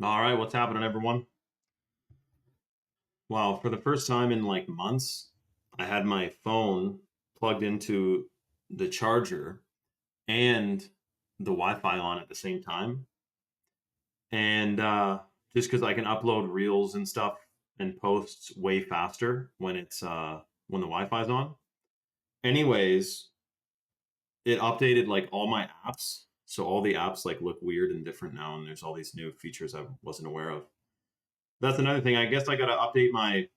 All right, what's happening, everyone? Wow, for the first time in like months, I had my phone plugged into the charger and the Wi-Fi on at the same time. And just because I can upload reels and stuff and posts way faster when it's when the Wi-Fi's on. Anyways, it updated like all my apps. So all the apps like look weird and different now, and there's all these new features I wasn't aware of. That's another thing. I guess I gotta update my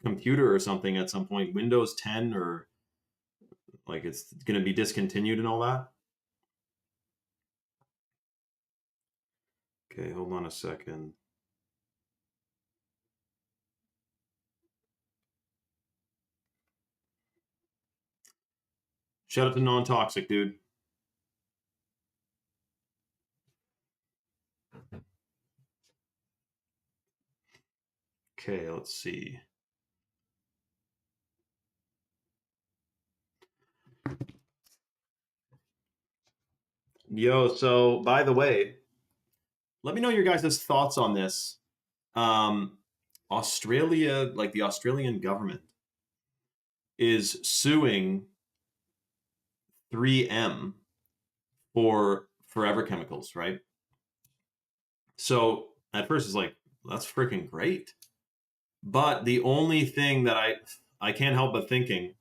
computer or something at some point, Windows 10, or like it's going to be discontinued and all that. Okay, hold on a second. Shout out to non-toxic, dude. Okay, let's see. Yo, so by the way, let me know your guys' thoughts on this. Australia, like the Australian government, is suing 3M for forever chemicals, right? So at first it's like, that's freaking great. But the only thing that I can't help but thinking,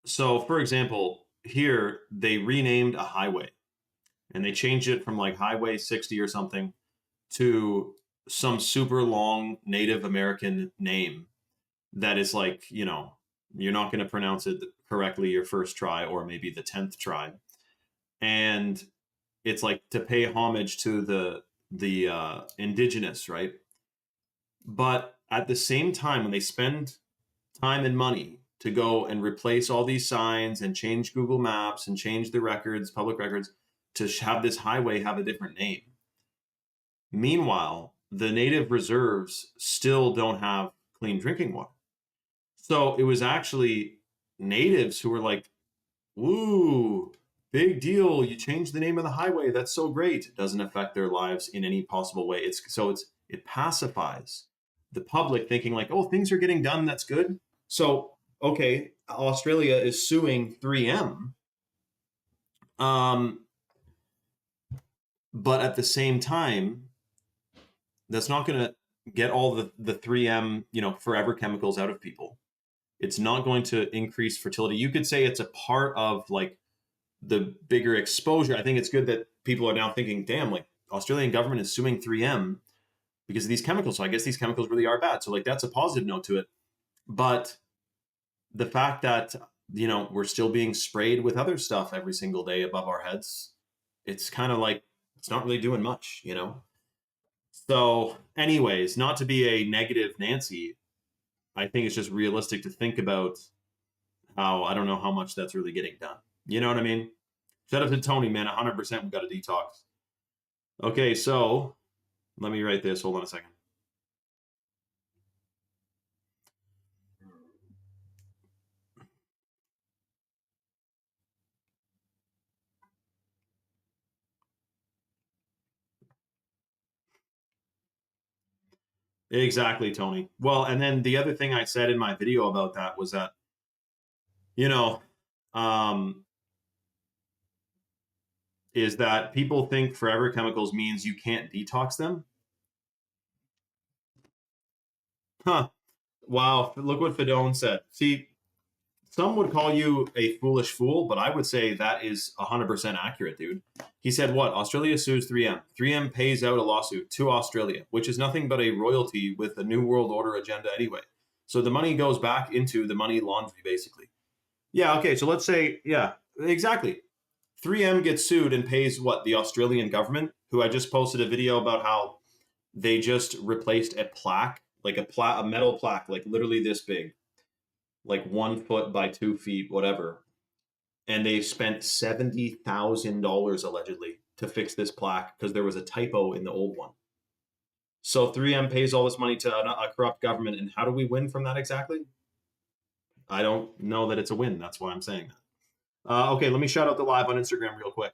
so for example, here they renamed a highway and they changed it from like Highway 60 or something to some super long Native American name that is like, you're not going to pronounce it correctly your first try or maybe the 10th try. And it's like to pay homage to the indigenous, right? But at the same time, when they spend time and money to go and replace all these signs and change Google Maps and change the records, public records, to have this highway have a different name. Meanwhile, the native reserves still don't have clean drinking water. So it was actually natives who were like, woo, big deal. You changed the name of the highway. That's so great. It doesn't affect their lives in any possible way. It pacifies the public thinking like, oh, things are getting done. That's good. So, okay, Australia is suing 3M. But at the same time, that's not going to get all the 3M, forever chemicals out of people. It's not going to increase fertility. You could say it's a part of like the bigger exposure. I think it's good that people are now thinking, damn, like Australian government is suing 3M because of these chemicals. So I guess these chemicals really are bad. So like that's a positive note to it. But the fact that, we're still being sprayed with other stuff every single day above our heads, it's kind of like, it's not really doing much, So anyways, not to be a negative Nancy, I think it's just realistic to think about how, I don't know how much that's really getting done. You know what I mean? Shout out to Tony, man. 100% we've got a detox. Okay, so let me write this. Hold on a second. Exactly, Tony. Well, and then the other thing I said in my video about that was that, you know, um, is that people think forever chemicals means you can't detox them. Huh. Wow. Look what Fedone said. See, some would call you a foolish fool, but I would say that is 100% accurate, dude. He said what? Australia sues 3M. 3M pays out a lawsuit to Australia, which is nothing but a royalty with the New World Order agenda anyway. So the money goes back into the money laundry, basically. Yeah, okay, so let's say, yeah, exactly. 3M gets sued and pays what? The Australian government, who I just posted a video about how they just replaced a plaque, like a metal plaque, like literally this big, like 1 foot by 2 feet, whatever. And they spent $70,000 allegedly to fix this plaque because there was a typo in the old one. So 3M pays all this money to a corrupt government, and how do we win from that exactly? I don't know that it's a win. That's why I'm saying that. Okay, let me shout out the live on Instagram real quick.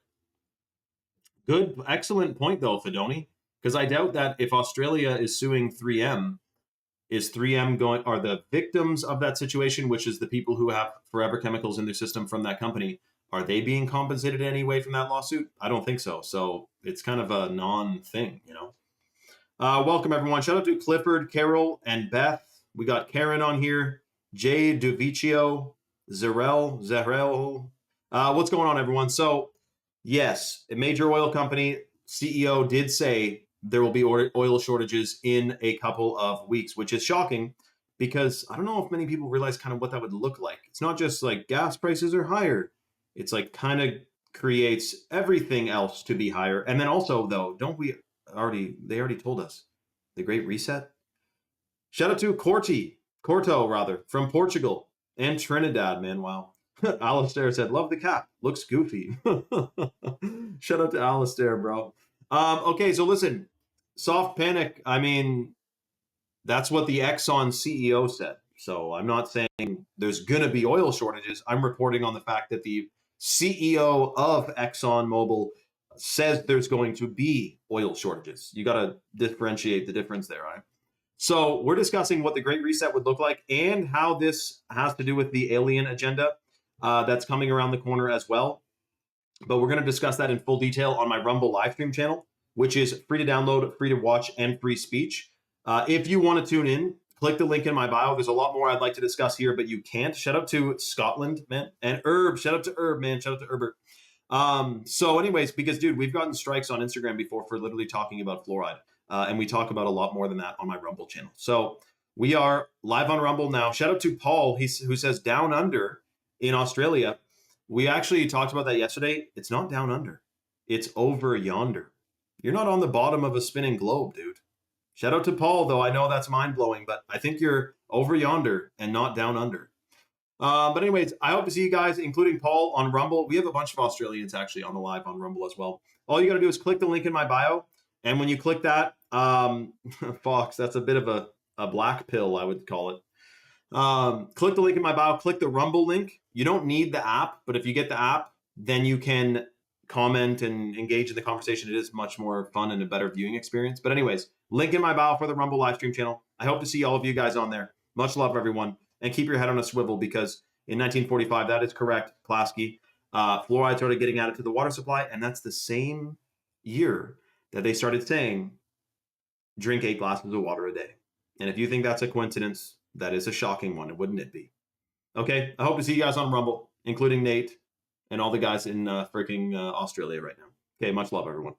Good, excellent point though, Fedoni. Because I doubt that if Australia is suing 3M, is 3M going, are the victims of that situation, which is the people who have forever chemicals in their system from that company, are they being compensated in any way from that lawsuit? I don't think so. So it's kind of a non-thing, you know. Welcome, everyone. Shout out to Clifford, Carol, and Beth. We got Karen on here, Jay Duvicio, Zarel. What's going on, everyone? So, yes, a major oil company CEO did say there will be oil shortages in a couple of weeks, which is shocking because I don't know if many people realize kind of what that would look like. It's not just like gas prices are higher. It's like kind of creates everything else to be higher. And then also, though, they already told us the Great Reset. Shout out to Corto rather, from Portugal and Trinidad, man. Wow. Alistair said, love the cap. Looks goofy. Shout out to Alistair, bro. Okay, so listen, soft panic. I mean, that's what the EXXON CEO said. So I'm not saying there's going to be oil shortages. I'm reporting on the fact that the CEO of ExxonMobil says there's going to be oil shortages. You got to differentiate the difference there, right? So we're discussing what the Great Reset would look like and how this has to do with the alien agenda that's coming around the corner as well. But we're going to discuss that in full detail on my Rumble live stream channel, which is free to download, free to watch, and free speech. If you want to tune in, click the link in my bio. There's a lot more I'd like to discuss here, but you can't. Shout out to Scotland, man. And Herb. Shout out to Herb, man. Shout out to Herbert. So anyways, because, dude, we've gotten strikes on Instagram before for literally talking about fluoride. And we talk about a lot more than that on my Rumble channel. So we are live on Rumble now. Shout out to Paul, who says down under in Australia. We actually talked about that yesterday. It's not down under. It's over yonder. You're not on the bottom of a spinning globe, dude. Shout out to Paul, though. I know that's mind-blowing, but I think you're over yonder and not down under. But anyways, I hope to see you guys, including Paul, on Rumble. We have a bunch of Australians actually on the live on Rumble as well. All you got to do is click the link in my bio. And when you click that, Fox, that's a bit of a black pill, I would call it. Click the link in my bio, click the Rumble link. You don't need the app, but if you get the app, then you can comment and engage in the conversation. It is much more fun and a better viewing experience. But anyways, link in my bio for the Rumble live stream channel. I hope to see all of you guys on there. Much love, everyone. And keep your head on a swivel because in 1945, that is correct, Klasky, fluoride started getting added to the water supply. And that's the same year that they started saying, drink 8 glasses of water a day. And if you think that's a coincidence, that is a shocking one, wouldn't it be? Okay, I hope to see you guys on Rumble, including Nate and all the guys in freaking Australia right now. Okay, much love, everyone.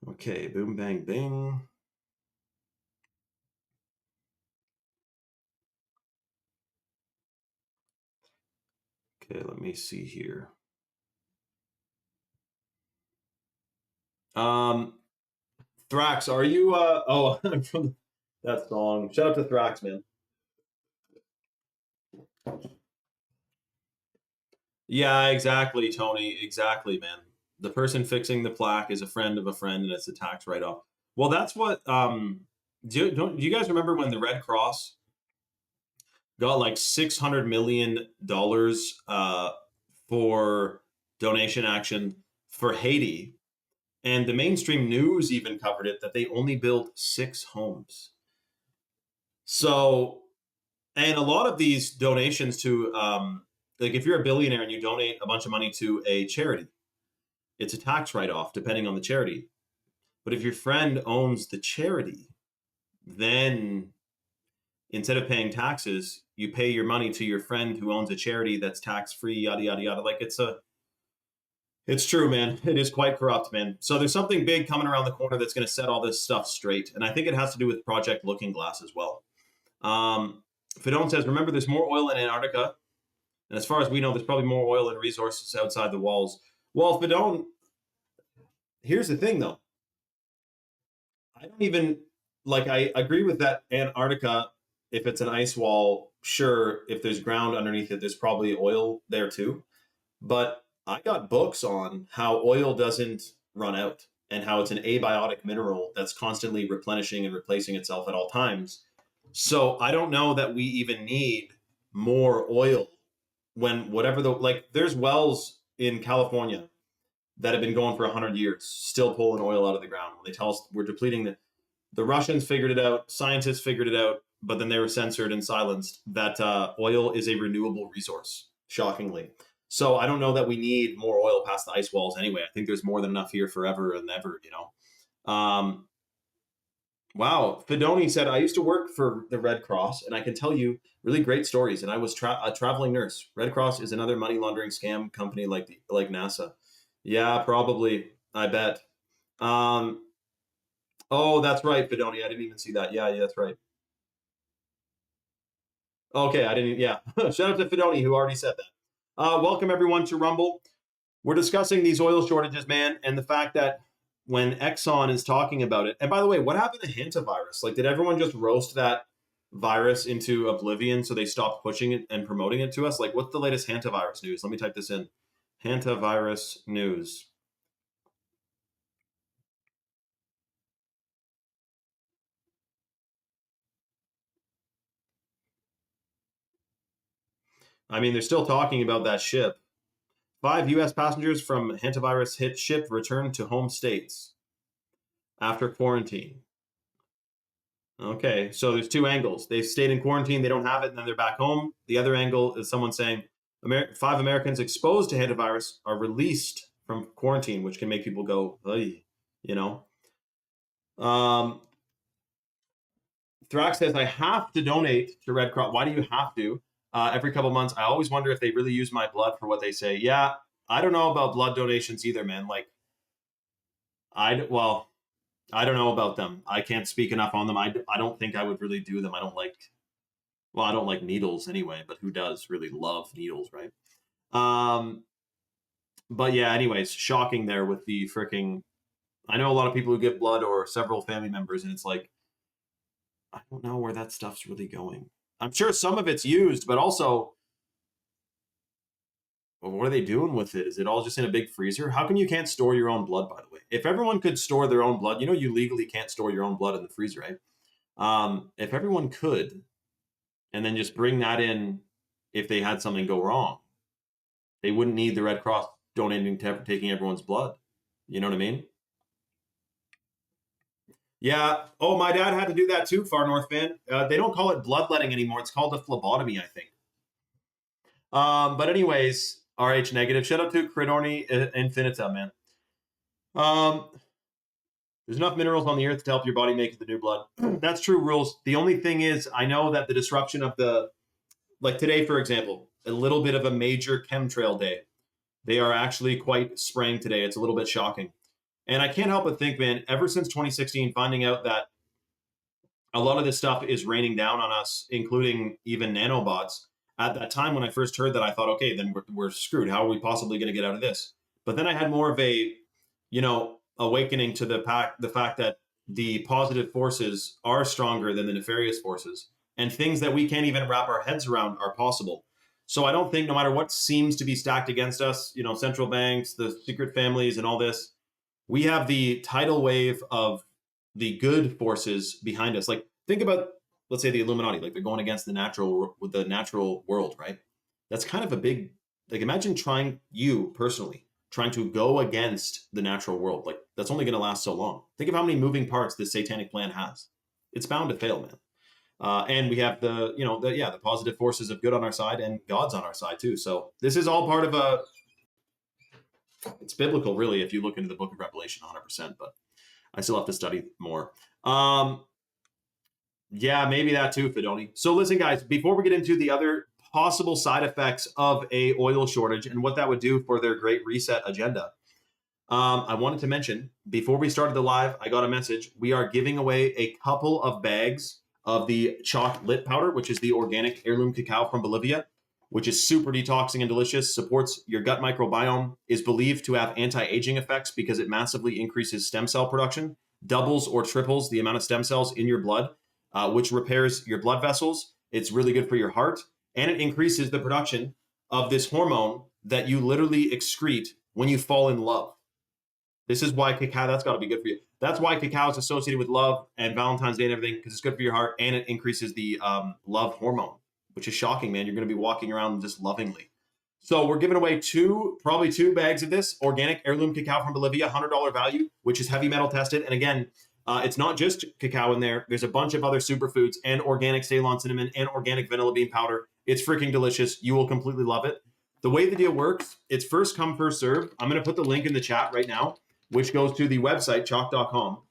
Okay, boom, bang, bing. Okay, let me see here. Thrax, are you oh, I'm from that song. Shout out to Thrax, man. Yeah, exactly, Tony. Exactly, man. The person fixing the plaque is a friend of a friend, and it's a tax write-off. Well, that's what. Do you guys remember when the Red Cross got like $600 million for donation action for Haiti, and the mainstream news even covered it that they only built 6 homes. So, and a lot of these donations to like if you're a billionaire and you donate a bunch of money to a charity, it's a tax write-off depending on the charity. But if your friend owns the charity, then instead of paying taxes, you pay your money to your friend who owns a charity that's tax-free, yada, yada, yada. Like it's true, man. It is quite corrupt, man. So there's something big coming around the corner that's going to set all this stuff straight. And I think it has to do with Project Looking Glass as well. Fidone says, remember, there's more oil in Antarctica. And as far as we know, there's probably more oil and resources outside the walls. Well, Fidone, here's the thing, though. I don't even, like, I agree with that Antarctica. If it's an ice wall, sure, if there's ground underneath it, there's probably oil there too. But I got books on how oil doesn't run out and how it's an abiotic mineral that's constantly replenishing and replacing itself at all times. So I don't know that we even need more oil when whatever like there's wells in California that have been going for 100 years, still pulling oil out of the ground. When they tell us we're depleting the Russians figured it out, scientists figured it out, but then they were censored and silenced that oil is a renewable resource, shockingly. So I don't know that we need more oil past the ice walls anyway. I think there's more than enough here forever and ever, you know. Wow. Fedoni said, I used to work for the Red Cross, and I can tell you really great stories. And I was a traveling nurse. Red Cross is another money laundering scam company like NASA. Yeah, probably. I bet. Oh, that's right, Fedoni. I didn't even see that. Yeah, that's right. Okay, I didn't. Yeah. Shout out to Fedoni, who already said that. Welcome, everyone, to Rumble. We're discussing these oil shortages, man, and the fact that when EXXON is talking about it, and by the way, what happened to hantavirus? Like, did everyone just roast that virus into oblivion so they stopped pushing it and promoting it to us? Like, what's the latest hantavirus news? Let me type this in. Hantavirus news. I mean, they're still talking about that ship. 5 U.S. passengers from hantavirus hit ship returned to home states after quarantine. Okay, so there's two angles. They stayed in quarantine, they don't have it, and then they're back home. The other angle is someone saying 5 Americans exposed to hantavirus are released from quarantine, which can make people go, hey, you know. Thrax says, I have to donate to Red Cross. Why do you have to? Every couple months, I always wonder if they really use my blood for what they say. Yeah, I don't know about blood donations either, man. Like, I don't know about them. I can't speak enough on them. I don't think I would really do them. I don't like needles anyway, but who does really love needles, right? But yeah, anyways, shocking there with the freaking, I know a lot of people who give blood or several family members, and it's like, I don't know where that stuff's really going. I'm sure some of it's used, but also, well, what are they doing with it? Is it all just in a big freezer? How come you can't store your own blood, by the way? If everyone could store their own blood, you know, you legally can't store your own blood in the freezer, right? If everyone could, and then just bring that in if they had something go wrong, they wouldn't need the Red Cross donating to taking everyone's blood. You know what I mean? Yeah. Oh, my dad had to do that too, Far North fan. They don't call it bloodletting anymore. It's called a phlebotomy, I think. But anyways, RH negative. Shout out to Cridorni Infinita, man. There's enough minerals on the earth to help your body make the new blood. That's true, Rules. The only thing is, I know that the disruption of like today, for example, a little bit of a major chemtrail day. They are actually quite spraying today. It's a little bit shocking. And I can't help but think, man, ever since 2016, finding out that a lot of this stuff is raining down on us, including even nanobots. At that time, when I first heard that, I thought, okay, then we're screwed. How are we possibly going to get out of this? But then I had more of a, awakening to the fact that the positive forces are stronger than the nefarious forces, and things that we can't even wrap our heads around are possible. So I don't think, no matter what seems to be stacked against us, central banks, the secret families, and all this, we have the tidal wave of the good forces behind us. Like, think about, let's say, the Illuminati. Like, they're going against the natural world, right? That's kind of a big, like, imagine you personally trying to go against the natural world. Like, that's only going to last so long. Think of how many moving parts this satanic plan has. It's bound to fail, man. And we have the positive forces of good on our side, and God's on our side too. So this is all part of it's biblical, really, if you look into the book of Revelation 100%, but I still have to study more. Yeah, maybe that too, Fedoni. So listen, guys, before we get into the other possible side effects of a oil shortage and what that would do for their Great Reset agenda, I wanted to mention, before we started the live, I got a message. We are giving away a couple of bags of the chalk lit powder, which is the organic heirloom cacao from Bolivia, which is super detoxing and delicious, supports your gut microbiome, is believed to have anti-aging effects because it massively increases stem cell production, doubles or triples the amount of stem cells in your blood, which repairs your blood vessels. It's really good for your heart, and it increases the production of this hormone that you literally excrete when you fall in love. This is why cacao, that's got to be good for you. That's why cacao is associated with love and Valentine's Day and everything, because it's good for your heart, and it increases the love hormone, which is shocking, man. You're going to be walking around just lovingly. So we're giving away probably two bags of this organic heirloom cacao from Bolivia, $100 value, which is heavy metal tested. And again, it's not just cacao in there. There's a bunch of other superfoods and organic Ceylon cinnamon and organic vanilla bean powder. It's freaking delicious. You will completely love it. The way the deal works, it's first come, first serve. I'm going to put the link in the chat right now, which goes to the website, chalk.com.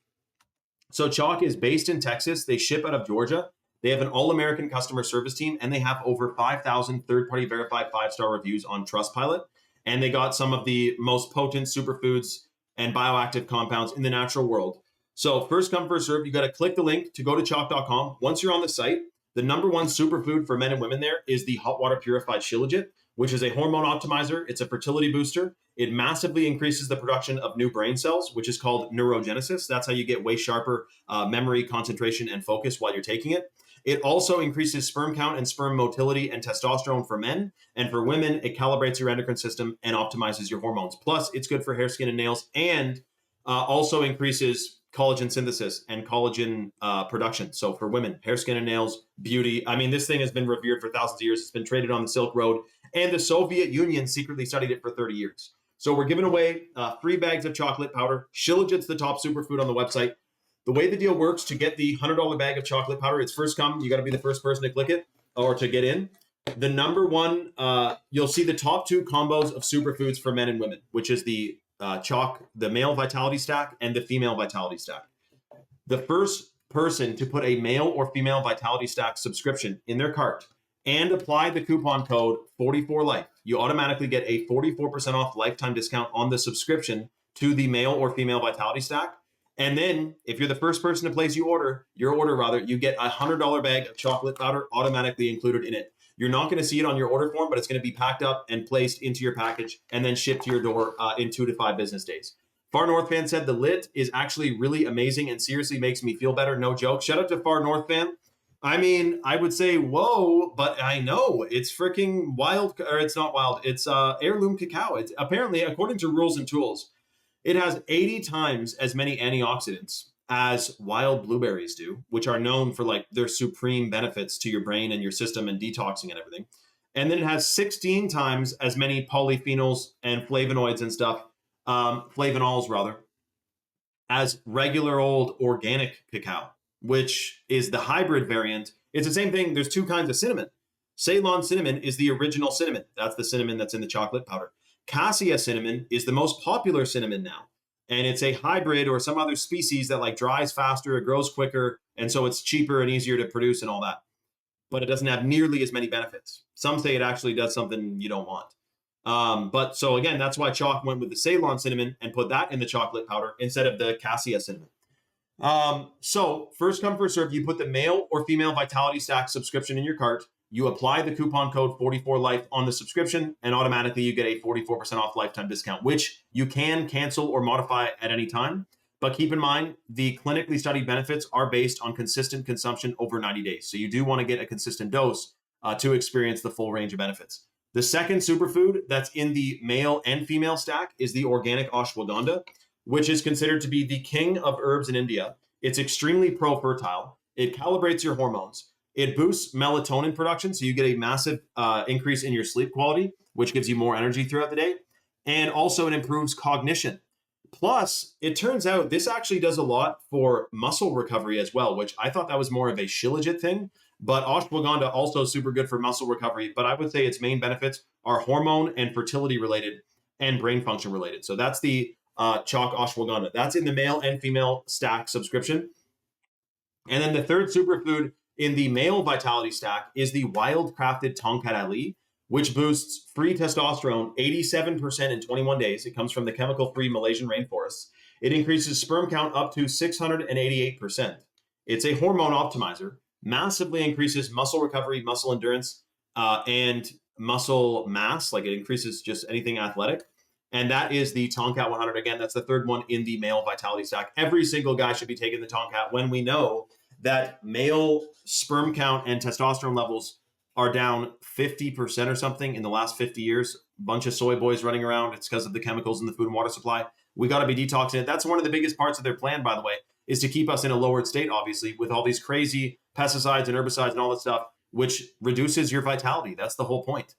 So Chalk is based in Texas. They ship out of Georgia. They have an all-American customer service team, and they have over 5,000 third-party verified 5-star reviews on Trustpilot. And they got some of the most potent superfoods and bioactive compounds in the natural world. So first come, first serve. You got to click the link to go to chalk.com. Once you're on the site, the number one superfood for men and women there is the hot water purified shilajit, which is a hormone optimizer. It's a fertility booster. It massively increases the production of new brain cells, which is called neurogenesis. That's how you get way sharper memory, concentration, and focus while you're taking it. It also increases sperm count and sperm motility and testosterone for men. And for women, it calibrates your endocrine system and optimizes your hormones. Plus, it's good for hair, skin, and nails, and also increases collagen synthesis and collagen production. So for women, hair, skin, and nails, beauty. I mean, this thing has been revered for thousands of years. It's been traded on the Silk Road, and the Soviet Union secretly studied it for 30 years. So we're giving away 3 bags of chocolate powder. Shilajit's the top superfood on the website. The way the deal works, to get the $100 bag of chocolate powder, it's first come. You got to be the first person to click it or to get in. The number one, you'll see the top 2 combos of superfoods for men and women, which is the the male vitality stack and the female vitality stack. The first person to put a male or female vitality stack subscription in their cart and apply the coupon code 44life, you automatically get a 44% off lifetime discount on the subscription to the male or female vitality stack. And then if you're the first person to place your order, you get a $100 bag of chocolate powder automatically included in it. You're not going to see it on your order form, but it's going to be packed up and placed into your package and then shipped to your door in 2 to 5 business days. Far North Fan said the lit is actually really amazing and seriously makes me feel better. No joke. Shout out to Far North Fan. I mean, I would say, whoa, but I know it's freaking wild, or it's not wild. It's heirloom cacao. It's apparently, according to Rules and Tools, it has 80 times as many antioxidants as wild blueberries do, which are known for like their supreme benefits to your brain and your system and detoxing and everything. And then it has 16 times as many polyphenols and flavonoids and stuff, flavonols rather, as regular old organic cacao, which is the hybrid variant. It's the same thing. There's 2 kinds of cinnamon. Ceylon cinnamon is the original cinnamon. That's the cinnamon that's in the chocolate powder. Cassia cinnamon is the most popular cinnamon now. And it's a hybrid or some other species that like dries faster, it grows quicker, and so it's cheaper and easier to produce and all that. But it doesn't have nearly as many benefits. Some say it actually does something you don't want. But so again, that's why Chalk went with the Ceylon cinnamon and put that in the chocolate powder instead of the Cassia cinnamon. So first come, first serve, you put the male or female vitality stack subscription in your cart. You apply the coupon code 44life on the subscription, and automatically you get a 44% off lifetime discount, which you can cancel or modify at any time. But keep in mind, the clinically studied benefits are based on consistent consumption over 90 days. So you do want to get a consistent dose to experience the full range of benefits. The second superfood that's in the male and female stack is the organic ashwagandha, which is considered to be the king of herbs in India. It's extremely pro-fertile. It calibrates your hormones. It boosts melatonin production, so you get a massive increase in your sleep quality, which gives you more energy throughout the day. And also it improves cognition. Plus, it turns out this actually does a lot for muscle recovery as well, which I thought that was more of a shilajit thing. But ashwagandha also super good for muscle recovery. But I would say its main benefits are hormone and fertility related and brain function related. So that's the Chalk ashwagandha. That's in the male and female stack subscription. And then the third superfood in the male vitality stack is the wild crafted Tongkat Ali, which boosts free testosterone 87% in 21 days. It comes from the chemical-free Malaysian rainforests. It increases sperm count up to 688%. It's a hormone optimizer, massively increases muscle recovery, muscle endurance, and muscle mass. Like it increases just anything athletic. And that is the Tongkat 100. Again, that's the third one in the male vitality stack. Every single guy should be taking the Tongkat when we know that male sperm count and testosterone levels are down 50% or something in the last 50 years. Bunch of soy boys running around. It's because of the chemicals in the food and water supply. We got to be detoxing it. That's one of the biggest parts of their plan, by the way, is to keep us in a lowered state, obviously, with all these crazy pesticides and herbicides and all that stuff, which reduces your vitality. That's the whole point.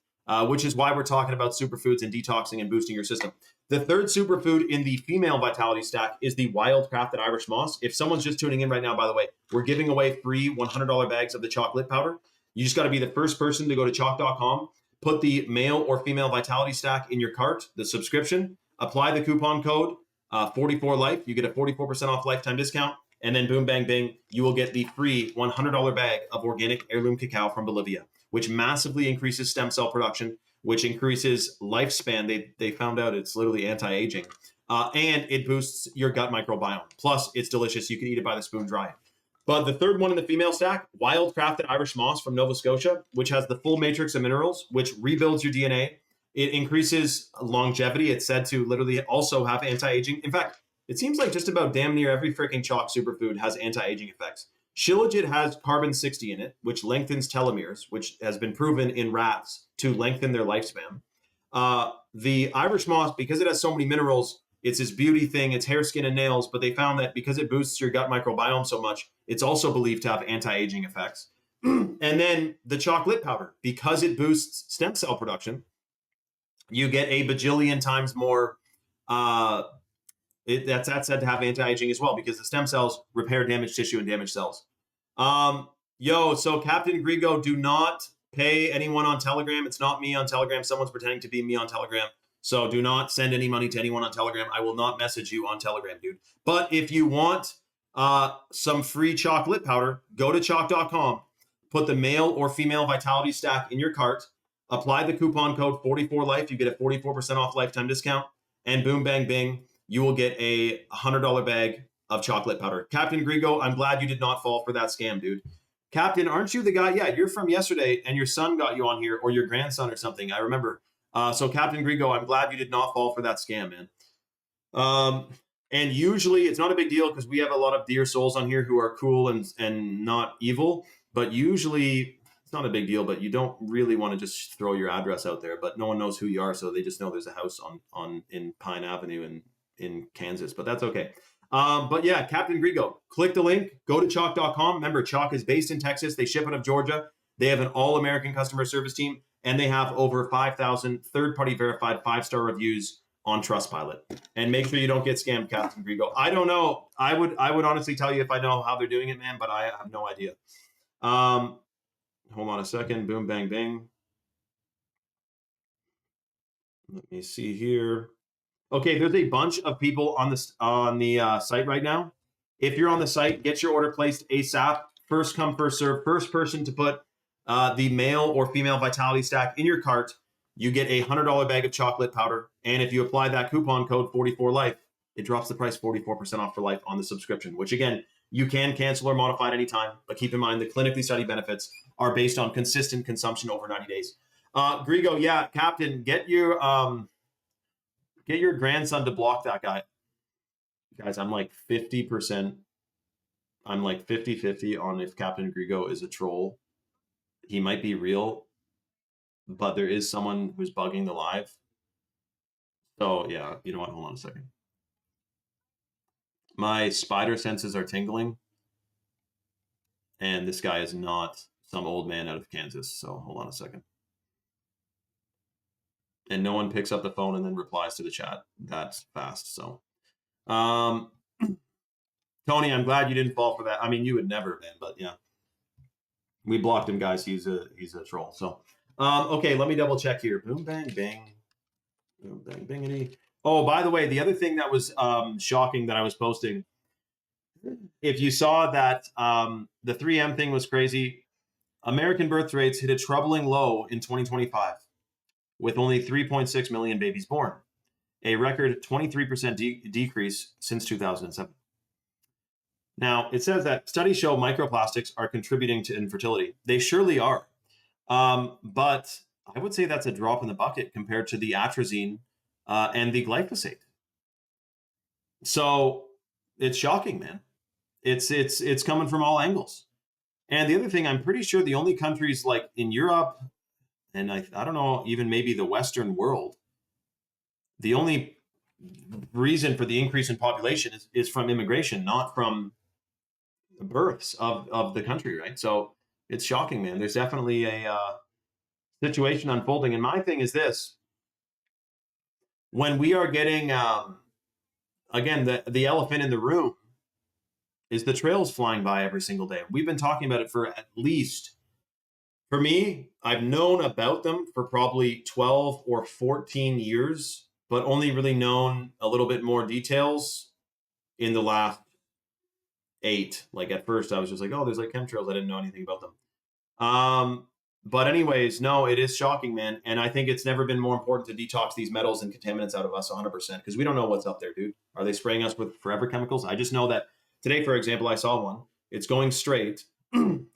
which is why we're talking about superfoods and detoxing and boosting your system. The third superfood in the female vitality stack is the wild crafted Irish moss. If someone's just tuning in right now, by the way, we're giving away free $100 bags of the chocolate powder. You just got to be the first person to go to chalk.com, put the male or female vitality stack in your cart, the subscription, apply the coupon code 44life. You get a 44% off lifetime discount. And then boom, bang, bing, you will get the free $100 bag of organic heirloom cacao from Bolivia, which massively increases stem cell production, which increases lifespan. They found out it's literally anti-aging. And it boosts your gut microbiome. Plus, it's delicious. You can eat it by the spoon dry. But the third one in the female stack, wild crafted Irish moss from Nova Scotia, which has the full matrix of minerals, which rebuilds your DNA. It increases longevity. It's said to literally also have anti-aging. In fact, it seems like just about damn near every freaking chalk superfood has anti-aging effects. Shilajit has carbon-60 in it, which lengthens telomeres, which has been proven in rats to lengthen their lifespan. The Irish moss, because it has so many minerals, it's this beauty thing, it's hair, skin, and nails, but they found that because it boosts your gut microbiome so much, it's also believed to have anti-aging effects. And then the chocolate powder, because it boosts stem cell production, you get a bajillion times more. That's said to have anti-aging as well, because the stem cells repair damaged tissue and damaged cells. So Captain Grigo, do not pay anyone on Telegram. It's not me on Telegram. Someone's pretending to be me on Telegram. So do not send any money to anyone on Telegram. I will not message you on Telegram, dude. But if you want some free chocolate powder, go to chalk.com, put the male or female vitality stack in your cart, apply the coupon code 44life. You get a 44% off lifetime discount, and boom, bang, bing, you will get a $100 bag of chocolate powder. Captain Grigo, I'm glad you did not fall for that scam, dude. Captain, aren't you the guy? Yeah, you're from yesterday, and your son got you on here, or your grandson or something. I remember. So Captain Grigo, I'm glad you did not fall for that scam, man. And usually it's not a big deal because we have a lot of dear souls on here who are cool and not evil. But usually it's not a big deal, but you don't really want to just throw your address out there. But no one knows who you are, so they just know there's a house in Pine Avenue in Kansas. But that's okay. But yeah, Captain Grigo, click the link, go to chalk.com. Remember, Chalk is based in Texas. They ship out of Georgia. They have an all-American customer service team, and they have over 5,000 third-party verified 5-star reviews on Trustpilot. And make sure you don't get scammed, Captain Grigo. I don't know. I would honestly tell you if I know how they're doing it, man, but I have no idea. Hold on a second. Boom, bang, bang. Let me see here. Okay, there's a bunch of people on the site right now. If you're on the site, get your order placed ASAP. First come, first serve. First person to put the male or female vitality stack in your cart, you get a $100 bag of chocolate powder. And if you apply that coupon code 44life, it drops the price 44% off for life on the subscription, which again, you can cancel or modify at any time. But keep in mind, the clinically studied benefits are based on consistent consumption over 90 days. Grigo, yeah, Captain, get your grandson to block that guy. Guys, I'm like 50%. I'm like 50-50 on if Captain Grigo is a troll. He might be real, but there is someone who's bugging the live. So yeah, you know what? Hold on a second. My spider senses are tingling, and this guy is not some old man out of Kansas. So hold on a second. And no one picks up the phone and then replies to the chat. That's fast. So, Tony, I'm glad you didn't fall for that. I mean, you would never have been, but yeah, we blocked him, guys. He's a troll. So, okay, let me double check here. Boom, bang, bang, boom, bang, bangity. Oh, by the way, the other thing that was shocking that I was posting, if you saw that the 3M thing was crazy, American birth rates hit a troubling low in 2025 with only 3.6 million babies born, a record 23% decrease since 2007. Now, it says that studies show microplastics are contributing to infertility. They surely are. But I would say that's a drop in the bucket compared to the atrazine and the glyphosate. So it's shocking, man. It's coming from all angles. And the other thing, I'm pretty sure the only countries like in Europe, and I don't know, even maybe the Western world, the only reason for the increase in population is from immigration, not from births of the country, right? So it's shocking, man. There's definitely situation unfolding. And my thing is this: when we are getting, again, the elephant in the room is the trails flying by every single day. We've been talking about it for at least, for me, I've known about them for probably 12 or 14 years, but only really known a little bit more details in the last 8. Like at first I was just like, oh, there's like chemtrails. I didn't know anything about them. But anyways, no, it is shocking, man. And I think it's never been more important to detox these metals and contaminants out of us 100%, because we don't know what's up there, dude. Are they spraying us with forever chemicals? I just know that today, for example, I saw one. It's going straight, and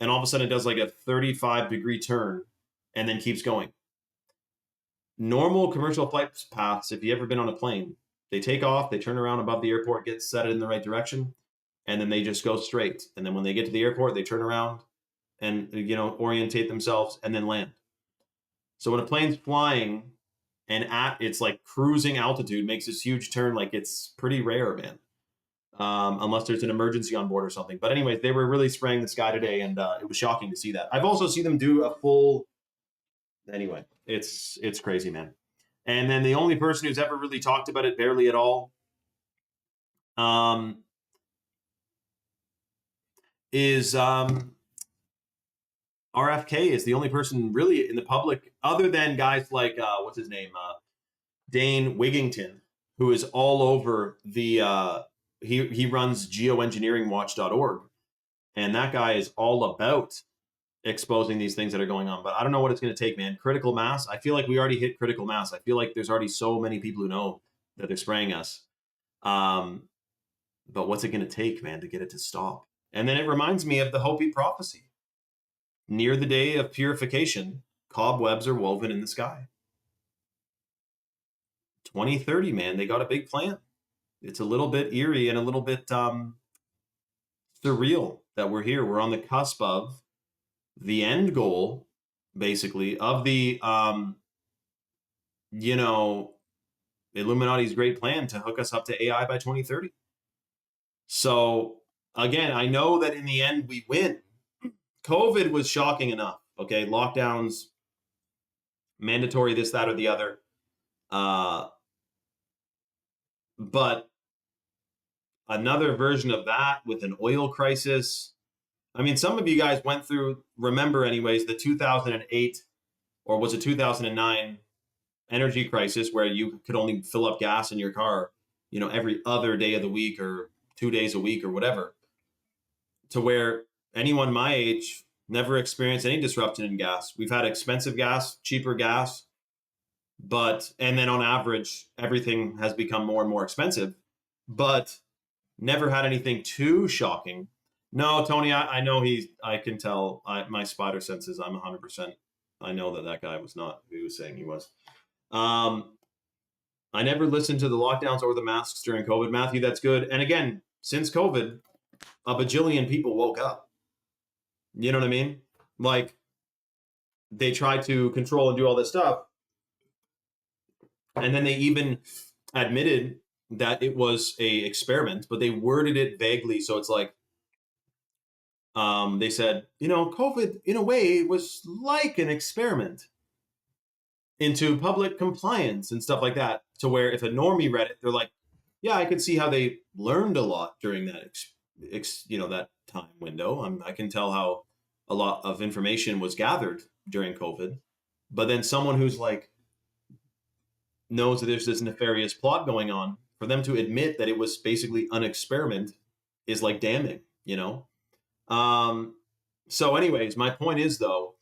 all of a sudden it does like a 35-degree turn and then keeps going. Normal commercial flight paths, if you've ever been on a plane, they take off, they turn around above the airport, get set it in the right direction, and then they just go straight. And then when they get to the airport, they turn around and, you know, orientate themselves and then land. So when a plane's flying and it's like cruising altitude, makes this huge turn, like it's pretty rare, man. Unless there's an emergency on board or something. But anyways, they were really spraying the sky today, and it was shocking to see that. I've also seen them do a full. Anyway, it's crazy, man. And then the only person who's ever really talked about it, barely at all, is RFK is the only person really in the public, other than guys like what's his name, Dane Wigington, who is all over the. He runs geoengineeringwatch.org, and that guy is all about exposing these things that are going on. But I don't know what it's going to take, man. Critical mass. I feel like we already hit critical mass. I feel like there's already so many people who know that they're spraying us. But what's it going to take, man, to get it to stop? And then it reminds me of the Hopi prophecy. Near the day of purification, cobwebs are woven in the sky. 2030, man, they got a big plan. It's a little bit eerie and a little bit surreal that we're here. We're on the cusp of the end goal, basically, of the, you know, Illuminati's great plan to hook us up to AI by 2030. So, again, I know that in the end we win. COVID was shocking enough, okay? Lockdowns, mandatory this, that, or the other. But another version of that with an oil crisis. I mean, some of you guys went through, remember anyways, the 2008, or was it 2009 energy crisis, where you could only fill up gas in your car, you know, every other day of the week or 2 days a week or whatever, to where anyone my age never experienced any disruption in gas. We've had expensive gas, cheaper gas, and then on average, everything has become more and more expensive, but never had anything too shocking. No, Tony, I know I can tell my spider senses. I'm 100%. I know that guy was not who he was saying he was. I never listened to the lockdowns or the masks during COVID. Matthew, that's good. And again, since COVID, a bajillion people woke up. You know what I mean? Like, they tried to control and do all this stuff. And then they even admitted that it was a experiment, but they worded it vaguely. So it's like, they said, you know, COVID in a way was like an experiment into public compliance and stuff like that, to where if a normie read it, they're like, yeah, I could see how they learned a lot during that, that time window. I can tell how a lot of information was gathered during COVID. But then someone who's like, knows that there's this nefarious plot going on, for them to admit that it was basically an experiment is like damning, you know? So anyways, my point is though,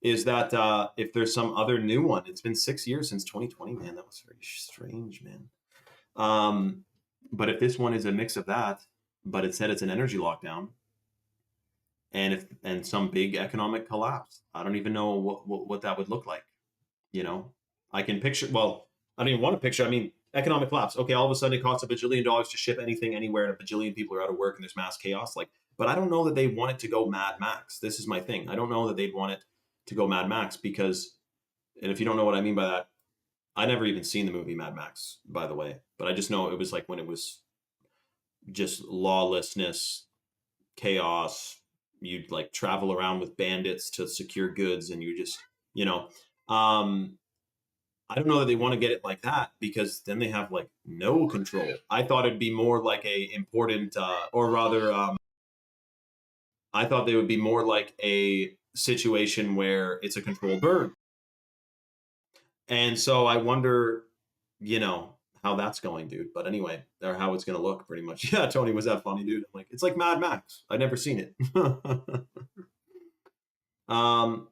is that if there's some other new one, it's been 6 years since 2020, man. That was very strange, man. But if this one is a mix of that, but it said it's an energy lockdown, and some big economic collapse, I don't even know what that would look like. You know, I can picture. Well, I don't even want to picture. I mean, economic collapse. Okay, all of a sudden it costs $1 bajillion to ship anything anywhere, and a bajillion people are out of work, and there's mass chaos. Like, but I don't know that they want it to go Mad Max. This is my thing. I don't know that they'd want it to go Mad Max because, and if you don't know what I mean by that, I never even seen the movie Mad Max, by the way. But I just know it was like when it was just lawlessness, chaos. You'd like travel around with bandits to secure goods, and you you know. I don't know that they want to get it like that because then they have like no control. I thought it'd be more like a important, or rather, I thought they would be more like a situation where it's a controlled burn. And so I wonder, you know, how that's going, dude. But anyway, or how it's going to look pretty much. Yeah, Tony, was that funny, dude? I'm like, it's like Mad Max. I'd never seen it. um,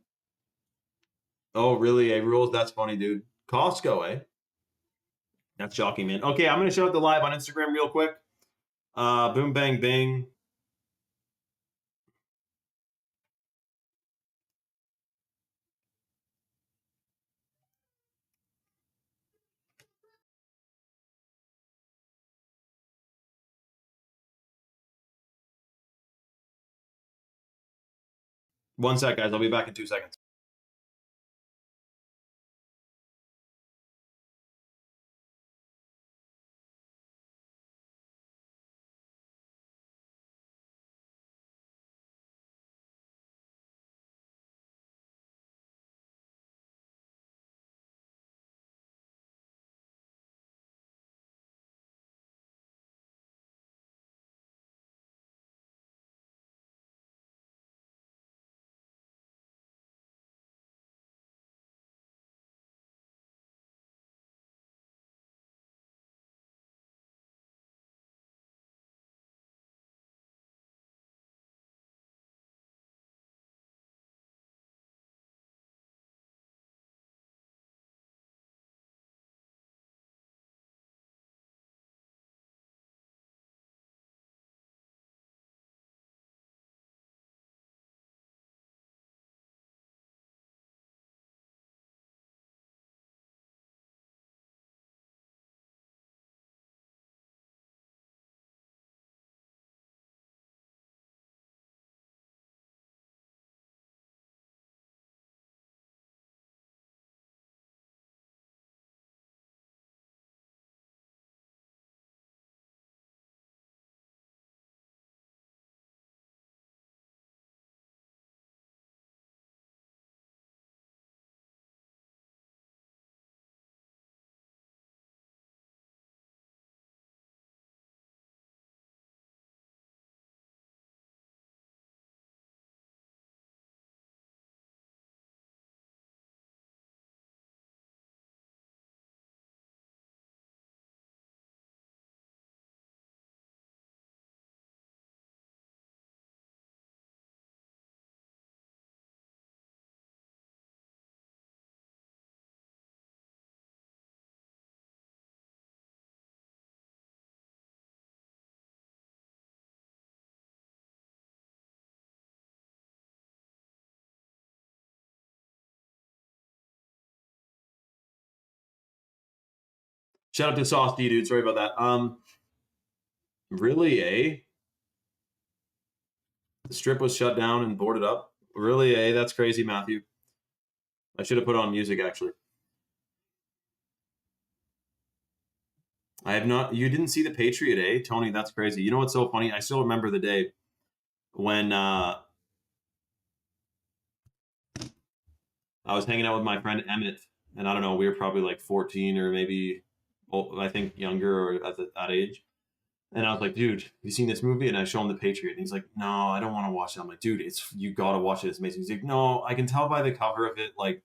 oh, really? A rules? That's funny, dude. Costco, eh? That's shocking, man. Okay, I'm going to show out the live on Instagram real quick. Boom, bang, bing. One sec, guys. I'll be back in 2 seconds. Shout out to Sauce D, dude. Sorry about that. Really, eh? The strip was shut down and boarded up. Really, eh? That's crazy, Matthew. I should have put on music actually. I have not. You didn't see the Patriot, eh, Tony? That's crazy. You know what's so funny? I still remember the day when I was hanging out with my friend Emmett, and I don't know, we were probably like 14 or maybe, I think younger or at that age. And I was like, dude, you seen this movie? And I show him the Patriot, and he's like, no, I don't want to watch it. I'm like, dude, you gotta watch it. It's amazing. He's like, no, I can tell by the cover of it, like,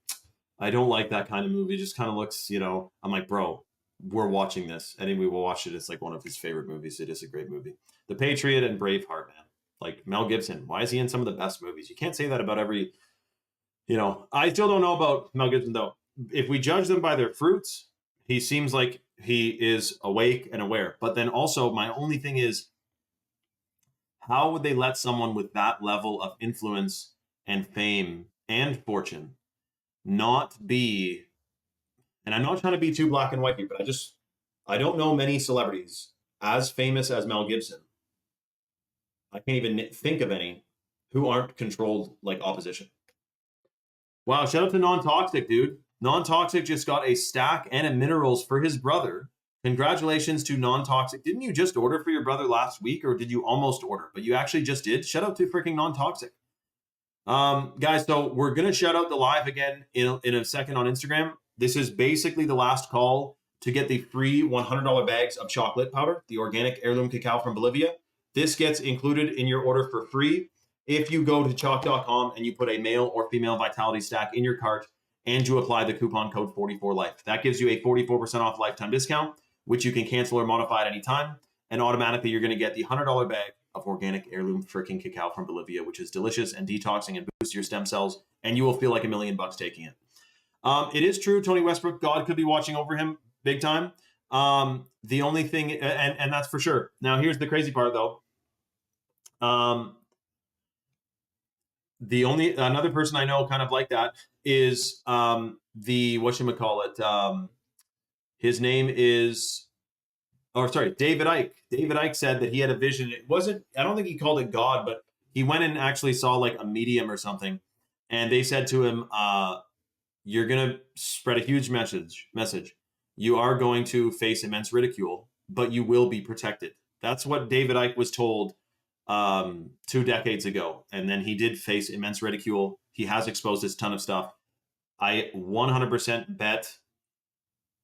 I don't like that kind of movie. It just kind of looks, I'm like, bro, we're watching this. And we will watch it. It's like one of his favorite movies. It is a great movie. The Patriot and Braveheart, man. Like Mel Gibson. Why is he in some of the best movies? You can't say that about every, I still don't know about Mel Gibson though. If we judge them by their fruits, he seems like he is awake and aware. But then also, my only thing is, how would they let someone with that level of influence and fame and fortune not be, and I'm not trying to be too black and white here, but I don't know many celebrities as famous as Mel Gibson. I can't even think of any who aren't controlled like opposition. Wow, shout out to Non-Toxic, dude. Non-Toxic just got a stack and a minerals for his brother. Congratulations to Non-Toxic. Didn't you just order for your brother last week, or did you almost order? But you actually just did. Shout out to freaking Non-Toxic. Guys, so we're gonna shout out the live again in a second on Instagram. This is basically the last call to get the free $100 bags of chocolate powder, the organic heirloom cacao from Bolivia. This gets included in your order for free if you go to chalk.com and you put a male or female vitality stack in your cart and you apply the coupon code 44life. That gives you a 44% off lifetime discount, which you can cancel or modify at any time. And automatically you're going to get the $100 bag of organic heirloom freaking cacao from Bolivia, which is delicious and detoxing and boosts your stem cells, and you will feel like $1,000,000 taking it. It is true, Tony Westbrook, God could be watching over him big time. The only thing, and that's for sure. Now, here's the crazy part, though. The only another person I know kind of like that is the whatchamacallit. His name is, or sorry, David Icke. David Icke said that he had a vision. It wasn't, I don't think he called it God, but he went and actually saw like a medium or something. And they said to him, you're going to spread a huge message. You are going to face immense ridicule, but you will be protected. That's what David Icke was told 2 decades ago. And then he did face immense ridicule. He has exposed a ton of stuff. I 100% bet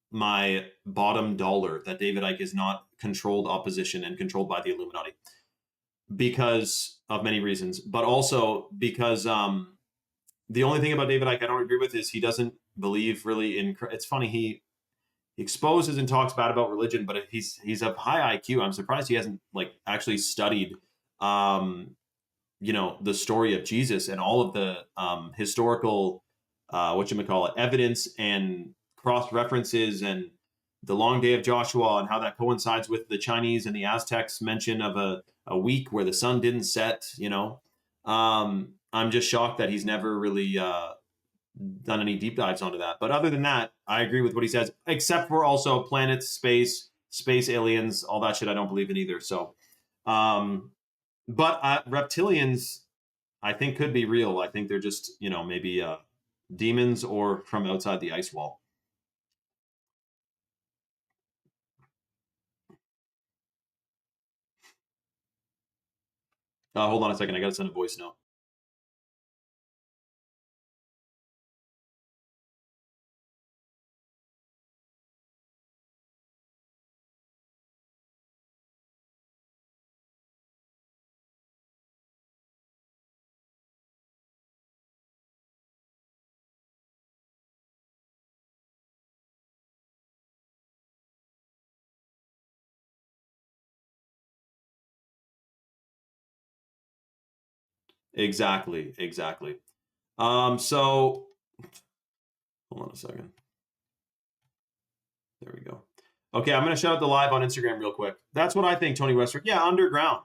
my bottom dollar that David Icke is not controlled opposition and controlled by the Illuminati because of many reasons, but also because the only thing about David Icke I don't agree with is he doesn't believe really in. It's funny, he exposes and talks bad about religion, but he's of high IQ. I'm surprised he hasn't like actually studied the story of Jesus and all of the historical evidence and cross references and the long day of Joshua and how that coincides with the Chinese and the Aztecs mention of a week where the sun didn't set. I'm just shocked that he's never really done any deep dives onto that. But other than that, I agree with what he says, except for also planets, space aliens, all that shit I don't believe in either. So, but reptilians, I think, could be real. I think they're just, maybe demons or from outside the ice wall. Hold on a second. I got to send a voice note. Exactly. So hold on a second. There we go. Okay, I'm going to shout out the live on Instagram real quick. That's what I think, Tony Westbrook. Yeah, underground,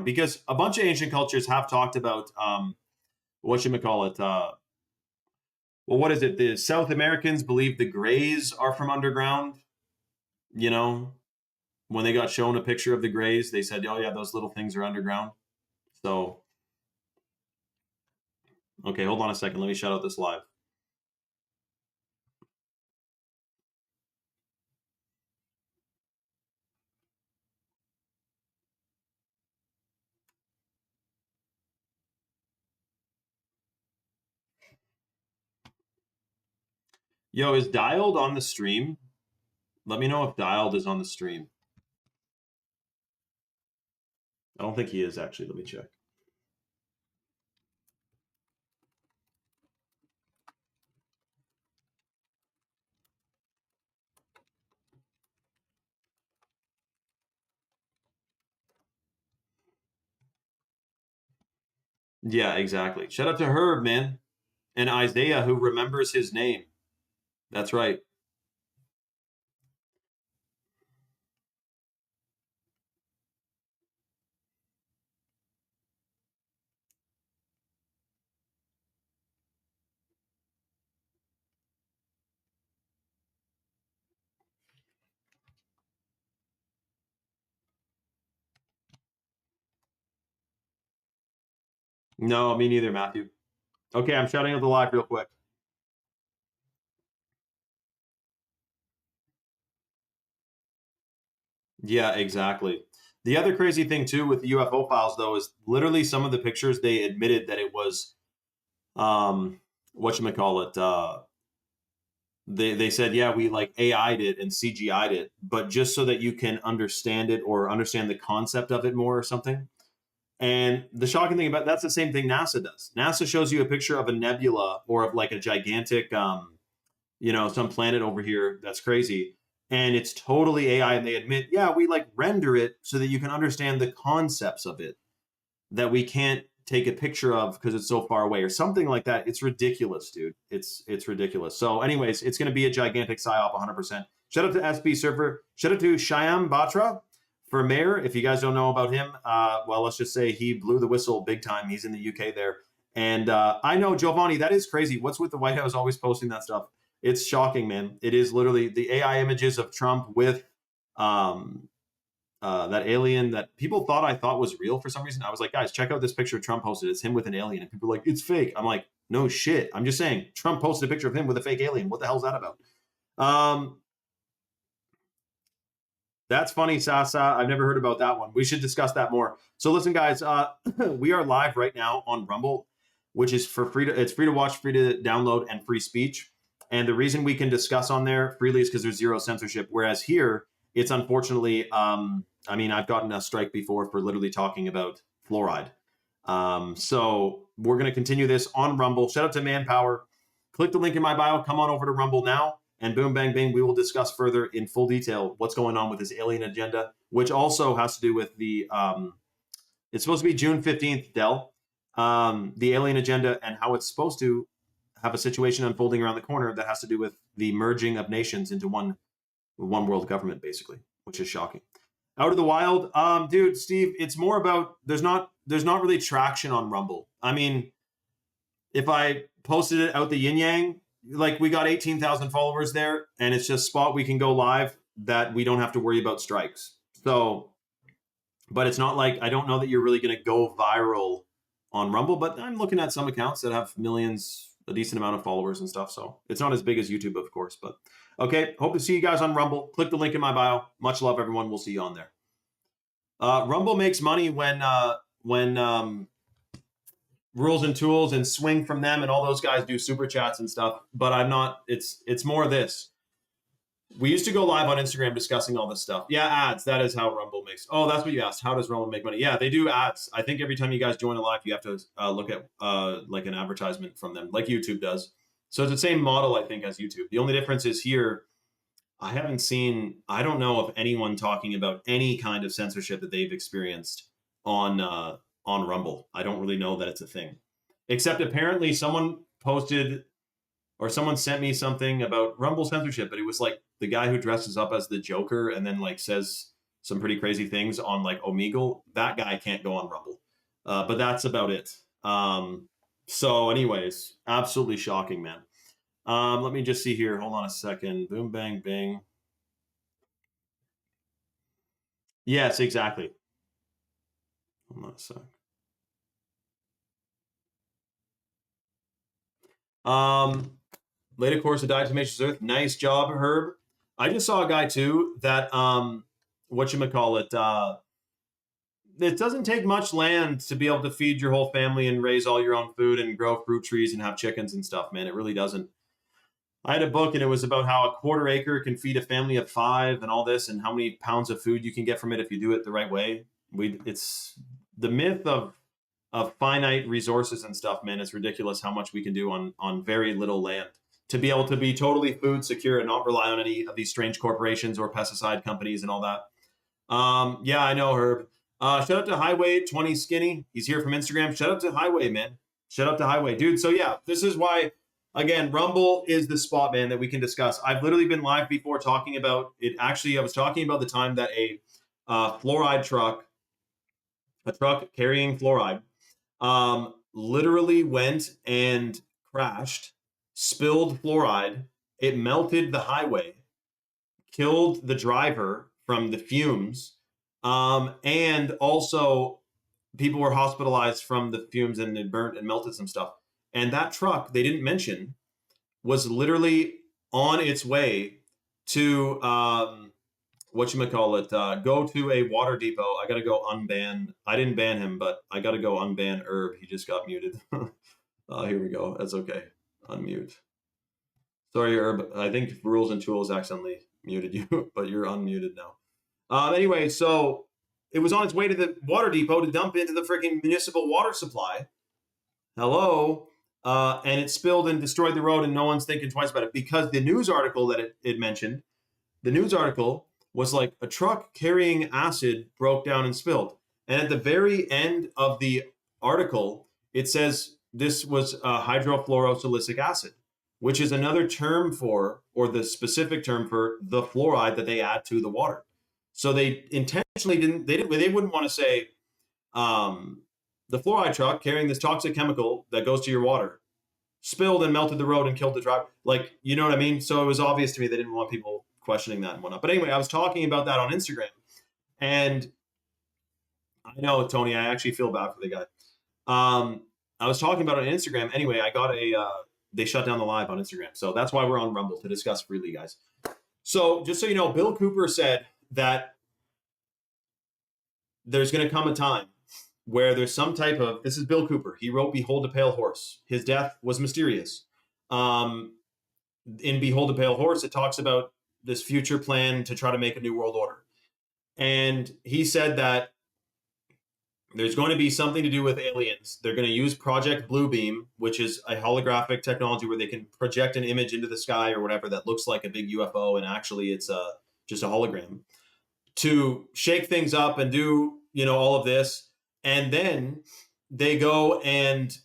because a bunch of ancient cultures have talked about what is it? The South Americans believe the Greys are from underground. When they got shown a picture of the Greys, they said, "Oh yeah, those little things are underground." So, okay, hold on a second. Let me shout out this live. Yo, is Dialed on the stream? Let me know if Dialed is on the stream. I don't think he is, actually. Let me check. Yeah, exactly. Shout out to Herb, man. And Isaiah, who remembers his name. That's right. No, me neither, Matthew. Okay, I'm shouting out the live real quick. Yeah, exactly. The other crazy thing too with the UFO files though is literally some of the pictures they admitted that it was whatchamacallit, they said, yeah, we like AI'd it and CGI'd it, but just so that you can understand it or understand the concept of it more or something. And the shocking thing about that's the same thing NASA does. NASA shows you a picture of a nebula or of like a gigantic, some planet over here that's crazy. And it's totally AI. And they admit, yeah, we like render it so that you can understand the concepts of it that we can't take a picture of because it's so far away or something like that. It's ridiculous, dude. It's ridiculous. So anyways, it's going to be a gigantic psyop 100%. Shout out to SB Surfer. Shout out to Shyam Batra for mayor. If you guys don't know about him, well, let's just say he blew the whistle big time. He's in the UK there. And I know, Giovanni, that is crazy. What's with the White House always posting that stuff? It's shocking, man. It is literally the AI images of Trump with that alien that people thought was real for some reason. I was like, guys, check out this picture Trump posted. It's him with an alien. And people were like, it's fake. I'm like, no shit. I'm just saying, Trump posted a picture of him with a fake alien. What the hell is that about? That's funny, Sasa. I've never heard about that one. We should discuss that more. So listen, guys, we are live right now on Rumble, which is it's free to watch, free to download, and free speech. And the reason we can discuss on there freely is because there's zero censorship. Whereas here, it's unfortunately, I've gotten a strike before for literally talking about fluoride. So we're going to continue this on Rumble. Shout out to Manpower. Click the link in my bio. Come on over to Rumble now. And boom, bang, bing, we will discuss further in full detail what's going on with this alien agenda, which also has to do with the, it's supposed to be June 15th, Dell, the alien agenda and how it's supposed to have a situation unfolding around the corner that has to do with the merging of nations into one world government, basically, which is shocking. Out of the wild, dude, Steve, it's more about, there's not really traction on Rumble. I mean, if I posted it out the yin yang, like we got 18,000 followers there, and it's just spot we can go live that we don't have to worry about strikes. So, but it's not like, I don't know that you're really going to go viral on Rumble, but I'm looking at some accounts that have millions, a decent amount of followers and stuff. So it's not as big as YouTube, of course, but okay. Hope to see you guys on Rumble. Click the link in my bio. Much love, everyone. We'll see you on there. Rumble makes money when Rules and Tools and Swing from them and all those guys do super chats and stuff, but I'm not, it's more this. We used to go live on Instagram discussing all this stuff. Yeah, ads. That is how Rumble makes. Oh, that's what you asked. How does Rumble make money? Yeah, they do ads. I think every time you guys join a live, you have to look at like an advertisement from them, like YouTube does. So it's the same model, I think, as YouTube. The only difference is here, I don't know of anyone talking about any kind of censorship that they've experienced on Rumble. I don't really know that it's a thing. Except apparently someone posted or someone sent me something about Rumble censorship, but it was like the guy who dresses up as the Joker and then like says some pretty crazy things on like Omegle. That guy can't go on Rumble. But that's about it. So anyways, absolutely shocking, man. Let me just see here. Hold on a second. Boom, bang, bing. Yes, exactly. Hold on a sec. Later course of Diatomaceous Earth. Nice job, Herb. I just saw a guy too that whatchamacallit, it doesn't take much land to be able to feed your whole family and raise all your own food and grow fruit trees and have chickens and stuff, man. It really doesn't. I had a book and it was about how a quarter acre can feed a family of 5 and all this and how many pounds of food you can get from it if you do it the right way. It's the myth of finite resources and stuff, man. It's ridiculous how much we can do on very little land to be able to be totally food secure and not rely on any of these strange corporations or pesticide companies and all that. Yeah, I know, Herb. Shout out to Highway 20 Skinny. He's here from Instagram. Shout out to Highway, man. Shout out to Highway, dude. So yeah, this is why, again, Rumble is the spot, man, that we can discuss. I've literally been live before talking about it. Actually, I was talking about the time that a fluoride truck, a truck carrying fluoride, literally went and crashed, spilled fluoride. It melted the highway, killed the driver from the fumes, and also people were hospitalized from the fumes and it burnt and melted some stuff. And that truck, they didn't mention, was literally on its way to go to a water depot. I gotta go unban. I didn't ban him, but I gotta go unban Herb. He just got muted. Here we go. That's okay. Unmute. Sorry, Herb. I think Rules and Tools accidentally muted you, but you're unmuted now. Anyway, so it was on its way to the water depot to dump into the freaking municipal water supply. Hello. And it spilled and destroyed the road, and no one's thinking twice about it because the news article that it mentioned, the news article was like a truck carrying acid broke down and spilled. And at the very end of the article, it says this was hydrofluorosilicic acid, which is another term for, or the specific term for, the fluoride that they add to the water. So they intentionally they wouldn't want to say the fluoride truck carrying this toxic chemical that goes to your water spilled and melted the road and killed the driver. Like, you know what I mean? So it was obvious to me they didn't want people questioning that and whatnot. But anyway, I was talking about that on Instagram, and I know, Tony, I actually feel bad for the guy. I was talking about it on Instagram. Anyway, I got they shut down the live on Instagram. So that's why we're on Rumble, to discuss freely, guys. So just so you know, Bill Cooper said that there's going to come a time where there's some type of, this is Bill Cooper. He wrote Behold a Pale Horse. His death was mysterious. In Behold a Pale Horse, it talks about this future plan to try to make a new world order. And he said that there's going to be something to do with aliens. They're going to use Project Bluebeam, which is a holographic technology where they can project an image into the sky or whatever that looks like a big UFO, and actually it's just a hologram, to shake things up and do, all of this. And then they go and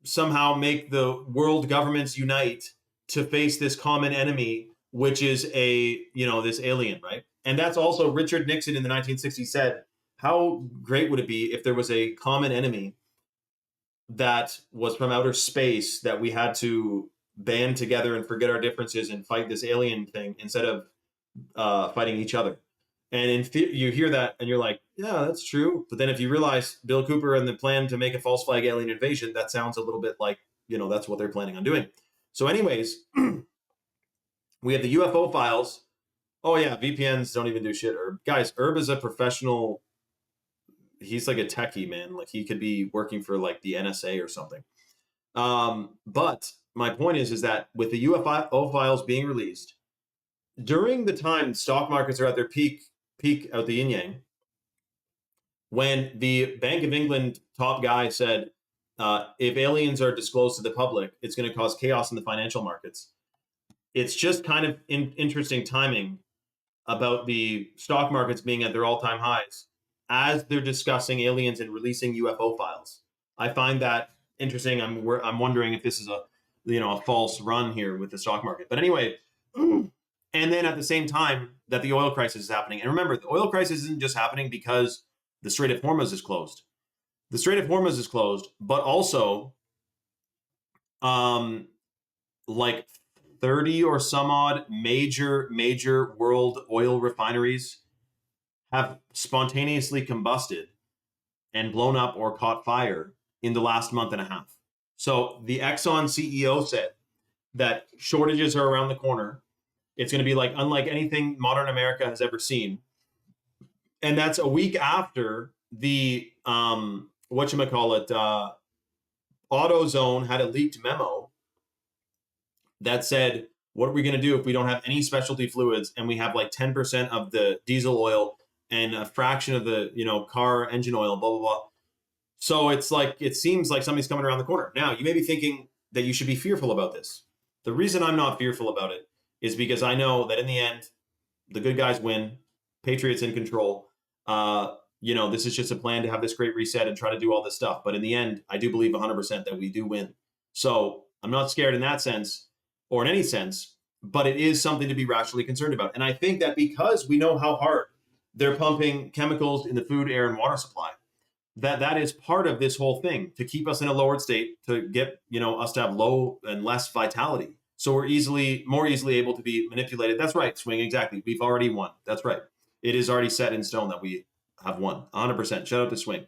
somehow make the world governments unite to face this common enemy, which is this alien, right? And that's also Richard Nixon in the 1960s said, how great would it be if there was a common enemy that was from outer space that we had to band together and forget our differences and fight this alien thing instead of fighting each other. And you hear that and you're like, yeah, that's true. But then if you realize Bill Cooper and the plan to make a false flag alien invasion, that sounds a little bit like, that's what they're planning on doing. So anyways, we have the UFO files. Oh yeah, VPNs don't even do shit, Herb. Guys, Herb is a professional. He's like a techie, man. Like he could be working for like the NSA or something. But my point is that with the UFO files being released, during the time stock markets are at their peak out the yin yang, when the Bank of England top guy said, if aliens are disclosed to the public, it's going to cause chaos in the financial markets. It's just kind of interesting timing about the stock markets being at their all-time highs as they're discussing aliens and releasing UFO files. I find that interesting. I'm wondering if this is a false run here with the stock market. But anyway, and then at the same time that the oil crisis is happening. And remember, the oil crisis isn't just happening because the Strait of Hormuz is closed. The Strait of Hormuz is closed, but also like 30 or some odd major world oil refineries have spontaneously combusted and blown up or caught fire in the last month and a half. So the EXXON CEO said that shortages are around the corner. It's going to be like unlike anything modern America has ever seen. And that's a week after the AutoZone had a leaked memo that said, what are we going to do if we don't have any specialty fluids and we have like 10% of the diesel oil and a fraction of the car engine oil, blah, blah, blah. So it's like, it seems like somebody's coming around the corner. Now, you may be thinking that you should be fearful about this. The reason I'm not fearful about it is because I know that in the end, the good guys win, Patriots in control. This is just a plan to have this great reset and try to do all this stuff. But in the end, I do believe 100% that we do win. So I'm not scared in that sense or in any sense, but it is something to be rationally concerned about. And I think that because we know how hard they're pumping chemicals in the food, air, and water supply, that is part of this whole thing to keep us in a lowered state, to get us to have low and less vitality. So we're more easily able to be manipulated. That's right, Swing, exactly. We've already won. That's right. It is already set in stone that we have won, 100%. Shout out to Swing.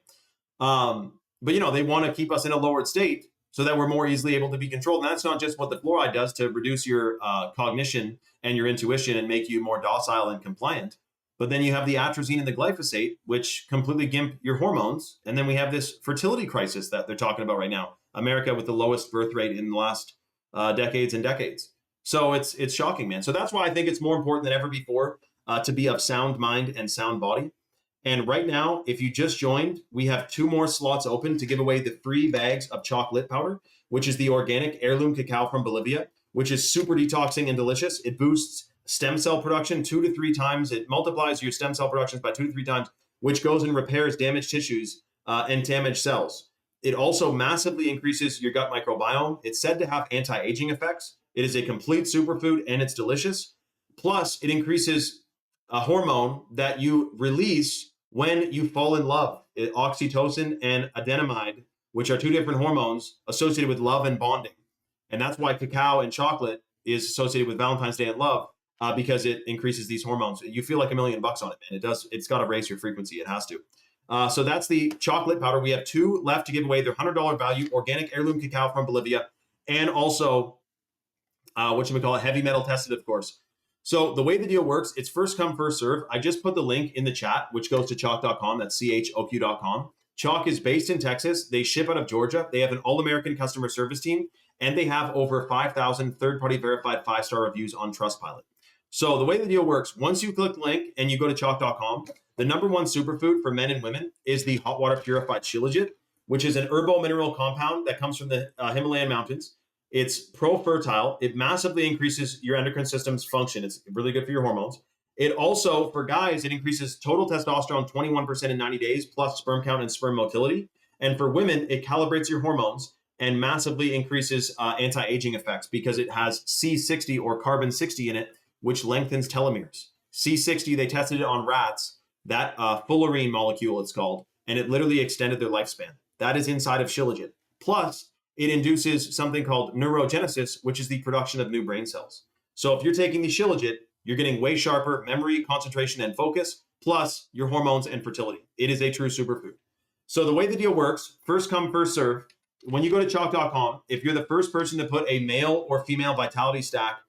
But they want to keep us in a lowered state so that we're more easily able to be controlled. And that's not just what the fluoride does to reduce your cognition and your intuition and make you more docile and compliant. But then you have the atrazine and the glyphosate, which completely gimp your hormones. And then we have this fertility crisis that they're talking about right now. America with the lowest birth rate in the last decades and decades. So it's shocking, man. So that's why I think it's more important than ever before to be of sound mind and sound body. And right now, if you just joined, we have 2 more slots open to give away the free bags of chocolate powder, which is the organic heirloom cacao from Bolivia, which is super detoxing and delicious. It boosts stem cell production 2 to 3 times. It multiplies your stem cell productions by 2 to 3 times, which goes and repairs damaged tissues and damaged cells. It also massively increases your gut microbiome. It's said to have anti-aging effects. It is a complete superfood and it's delicious. Plus, it increases a hormone that you release when you fall in love, oxytocin and adenamide, which are 2 different hormones associated with love and bonding. And that's why cacao and chocolate is associated with Valentine's Day and love, because it increases these hormones. You feel like $1 million on it, man. It does. It's got to raise your frequency. It has to. So that's the chocolate powder. We have 2 left to give away. They're $100 value, organic heirloom cacao from Bolivia, and also heavy metal tested, of course. So the way the deal works, it's first come, first serve. I just put the link in the chat, which goes to chalk.com. That's CHOQ.com. Chalk is based in Texas. They ship out of Georgia. They have an all-American customer service team, and they have over 5,000 third-party verified 5-star reviews on Trustpilot. So the way the deal works, once you click the link and you go to chalk.com, the #1 superfood for men and women is the hot water purified shilajit, which is an herbal mineral compound that comes from the Himalayan mountains. It's pro-fertile. It massively increases your endocrine system's function. It's really good for your hormones. It also, for guys, it increases total testosterone 21% in 90 days, plus sperm count and sperm motility. And for women, it calibrates your hormones and massively increases anti-aging effects because it has C60 or carbon 60 in it, which lengthens telomeres. C60, they tested it on rats, that fullerene molecule it's called, and it literally extended their lifespan. That is inside of shilajit. Plus, it induces something called neurogenesis, which is the production of new brain cells. So if you're taking the shilajit, you're getting way sharper memory, concentration, and focus, plus your hormones and fertility. It is a true superfood. So the way the deal works, first come, first serve. When you go to chalk.com, if you're the first person to put a male or female vitality stack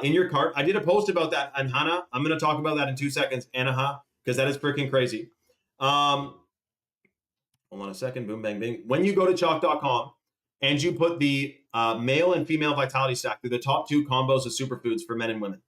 in your cart, I did a post about that, and Hannah, I'm going to talk about that in 2 seconds, Anaha, because that is freaking crazy. Hold on a second, boom, bang, bing. When you go to chalk.com, and you put the male and female vitality stack, through the top 2 combos of superfoods for men and women.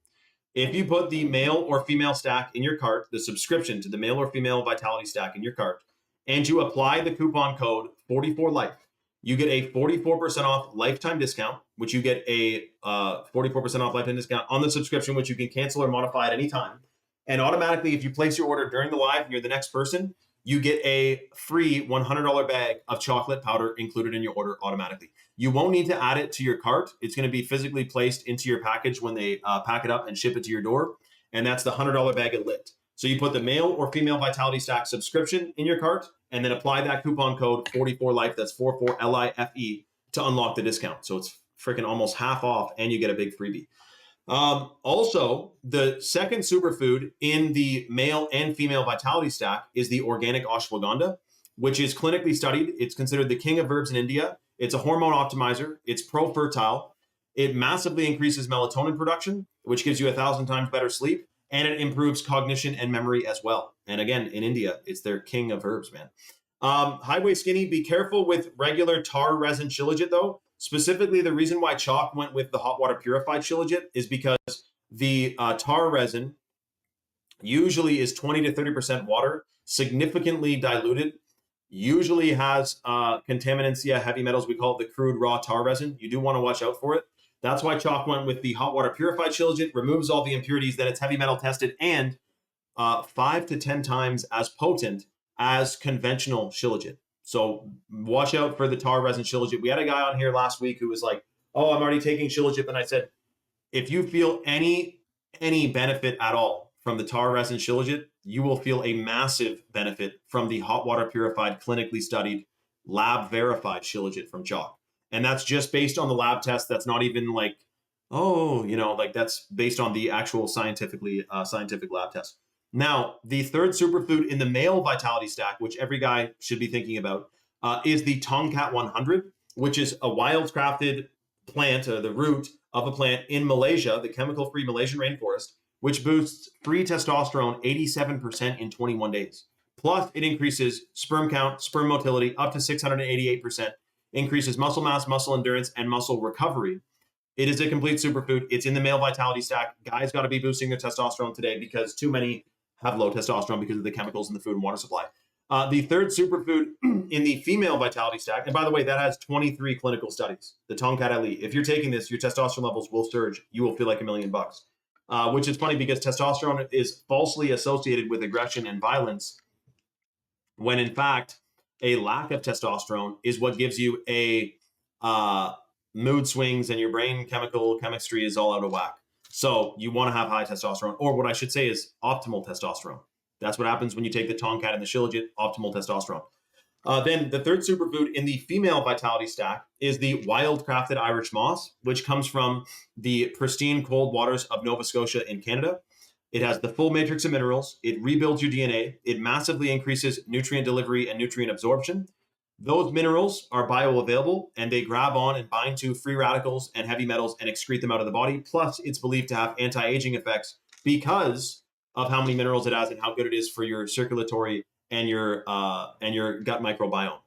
If you put the male or female stack in your cart, the subscription to the male or female vitality stack in your cart, and you apply the coupon code 44life, you get a 44% off lifetime discount, which you get a 44% off lifetime discount on the subscription, which you can cancel or modify at any time. And automatically, if you place your order during the live and you're the next person, you get a free $100 bag of chocolate powder included in your order automatically. You won't need to add it to your cart. It's going to be physically placed into your package when they pack it up and ship it to your door. And that's the $100 bag of lit. So you put the male or female vitality stack subscription in your cart and then apply that coupon code 44life, that's 44LIFE, to unlock the discount. So it's freaking almost half off and you get a big freebie. Also, the second superfood in the male and female vitality stack is the organic ashwagandha, which is clinically studied. It's considered the king of herbs in India. It's a hormone optimizer. It's pro-fertile. It massively increases melatonin production, which gives you 1,000 times better sleep, and it improves cognition and memory as well. And again, in India, it's their king of herbs, man. Highway Skinny, be careful with regular tar resin shilajit, though. Specifically, the reason why Chalk went with the hot water purified shilajit is because the tar resin usually is 20 to 30% water, significantly diluted, usually has contaminants, heavy metals. We call it the crude raw tar resin. You do want to watch out for it. That's why Chalk went with the hot water purified shilajit, removes all the impurities, then it's heavy metal tested, and 5 to 10 times as potent as conventional shilajit. So watch out for the tar resin shilajit. We had a guy on here last week who was like, oh, I'm already taking shilajit. And I said, if you feel any benefit at all from the tar resin shilajit, you will feel a massive benefit from the hot water purified, clinically studied, lab verified shilajit from Chalk. And that's just based on the lab test. That's not even like, that's based on the actual scientific lab test. Now, the third superfood in the male vitality stack, which every guy should be thinking about, is the Tongkat 100, which is a wildcrafted plant, the root of a plant in Malaysia, the chemical-free Malaysian rainforest, which boosts free testosterone 87% in 21 days. Plus, it increases sperm count, sperm motility up to 688%. increases muscle mass, muscle endurance, and muscle recovery. It is a complete superfood. It's in the male vitality stack. Guys got to be boosting their testosterone today because too many have low testosterone because of the chemicals in the food and water supply. The third superfood in the female vitality stack, and by the way, that has 23 clinical studies. The Tongkat Ali. If you're taking this, your testosterone levels will surge. You will feel like $1 million. Which is funny because testosterone is falsely associated with aggression and violence, when in fact, a lack of testosterone is what gives you a mood swings, and your brain chemistry is all out of whack. So you want to have high testosterone, or what I should say is optimal testosterone. That's what happens when you take the Tongkat and the Shilajit, optimal testosterone. Then the third superfood in the female vitality stack is the wild-crafted Irish moss, which comes from the pristine cold waters of Nova Scotia in Canada. It has the full matrix of minerals. It rebuilds your DNA. It massively increases nutrient delivery and nutrient absorption. Those minerals are bioavailable, and they grab on and bind to free radicals and heavy metals and excrete them out of the body. Plus, it's believed to have anti-aging effects because of how many minerals it has and how good it is for your circulatory and your gut microbiome.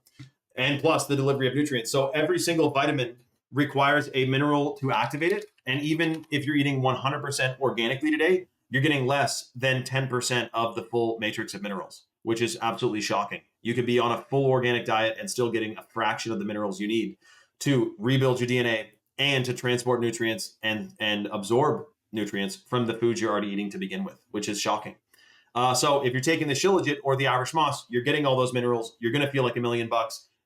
And plus the delivery of nutrients. So every single vitamin requires a mineral to activate it. And even if you're eating 100% organically today, you're getting less than 10% of the full matrix of minerals, which is absolutely shocking. You could be on a full organic diet and still getting a fraction of the minerals you need to rebuild your DNA and to transport nutrients and absorb nutrients from the foods you're already eating to begin with, which is shocking. So if you're taking the Shilajit or the Irish moss, you're getting all those minerals. You're going to feel like $1 million.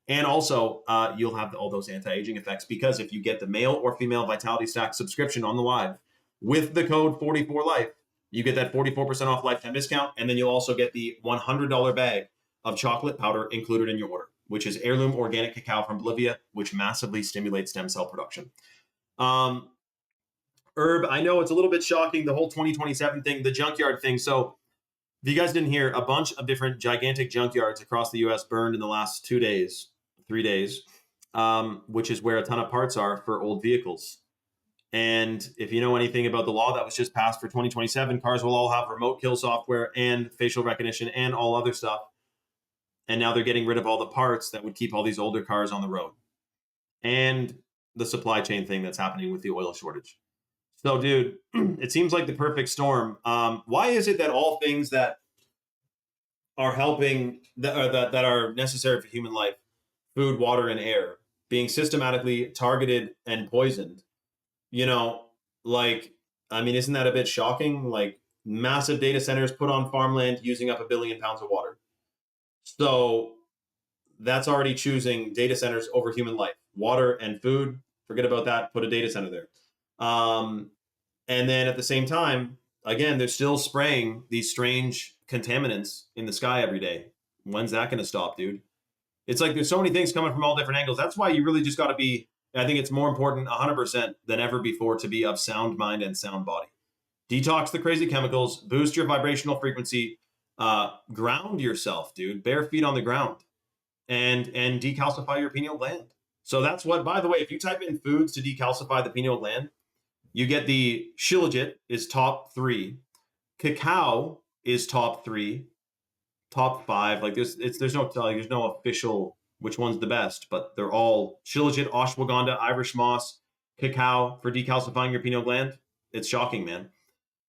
And also, you'll have all those anti-aging effects, because if you get the male or female Vitality Stack subscription on the live with the code 44life, you get that 44% off lifetime discount. And then you'll also get the $100 bag of chocolate powder included in your order, which is heirloom organic cacao from Bolivia, which massively stimulates stem cell production. Herb, I know it's a little bit shocking, the whole 2027 thing, the junkyard thing. So if you guys didn't hear, a bunch of different gigantic junkyards across the US burned in the last 3 days, which is where a ton of parts are for old vehicles. And if you know anything about the law that was just passed for 2027, cars will all have remote kill software and facial recognition and all other stuff. And now they're getting rid of all the parts that would keep all these older cars on the road. And the supply chain thing that's happening with the oil shortage. So, dude, it seems like the perfect storm. Why is it that all things that are helping, that are necessary for human life, food, water, and air, being systematically targeted and poisoned? You know, like, I mean, isn't that a bit shocking? Like, massive data centers put on farmland using up 1 billion pounds of water. So that's already choosing data centers over human life. Water and food, forget about that, put a data center there. And then at the same time, again, they're still spraying these strange contaminants in the sky every day. When's that going to stop, dude? It's like there's so many things coming from all different angles. That's why you really just got to be, I think it's more important 100% than ever before to be of sound mind and sound body. Detox the crazy chemicals, boost your vibrational frequency, ground yourself, dude, bare feet on the ground, and decalcify your pineal gland. So that's what, by the way, if you type in foods to decalcify the pineal gland, you get the Shilajit is top 3, cacao is top 3, top 5. Like there's no official which one's the best, but they're all Shilajit, ashwagandha, Irish moss, cacao for decalcifying your pineal gland. It's shocking, man.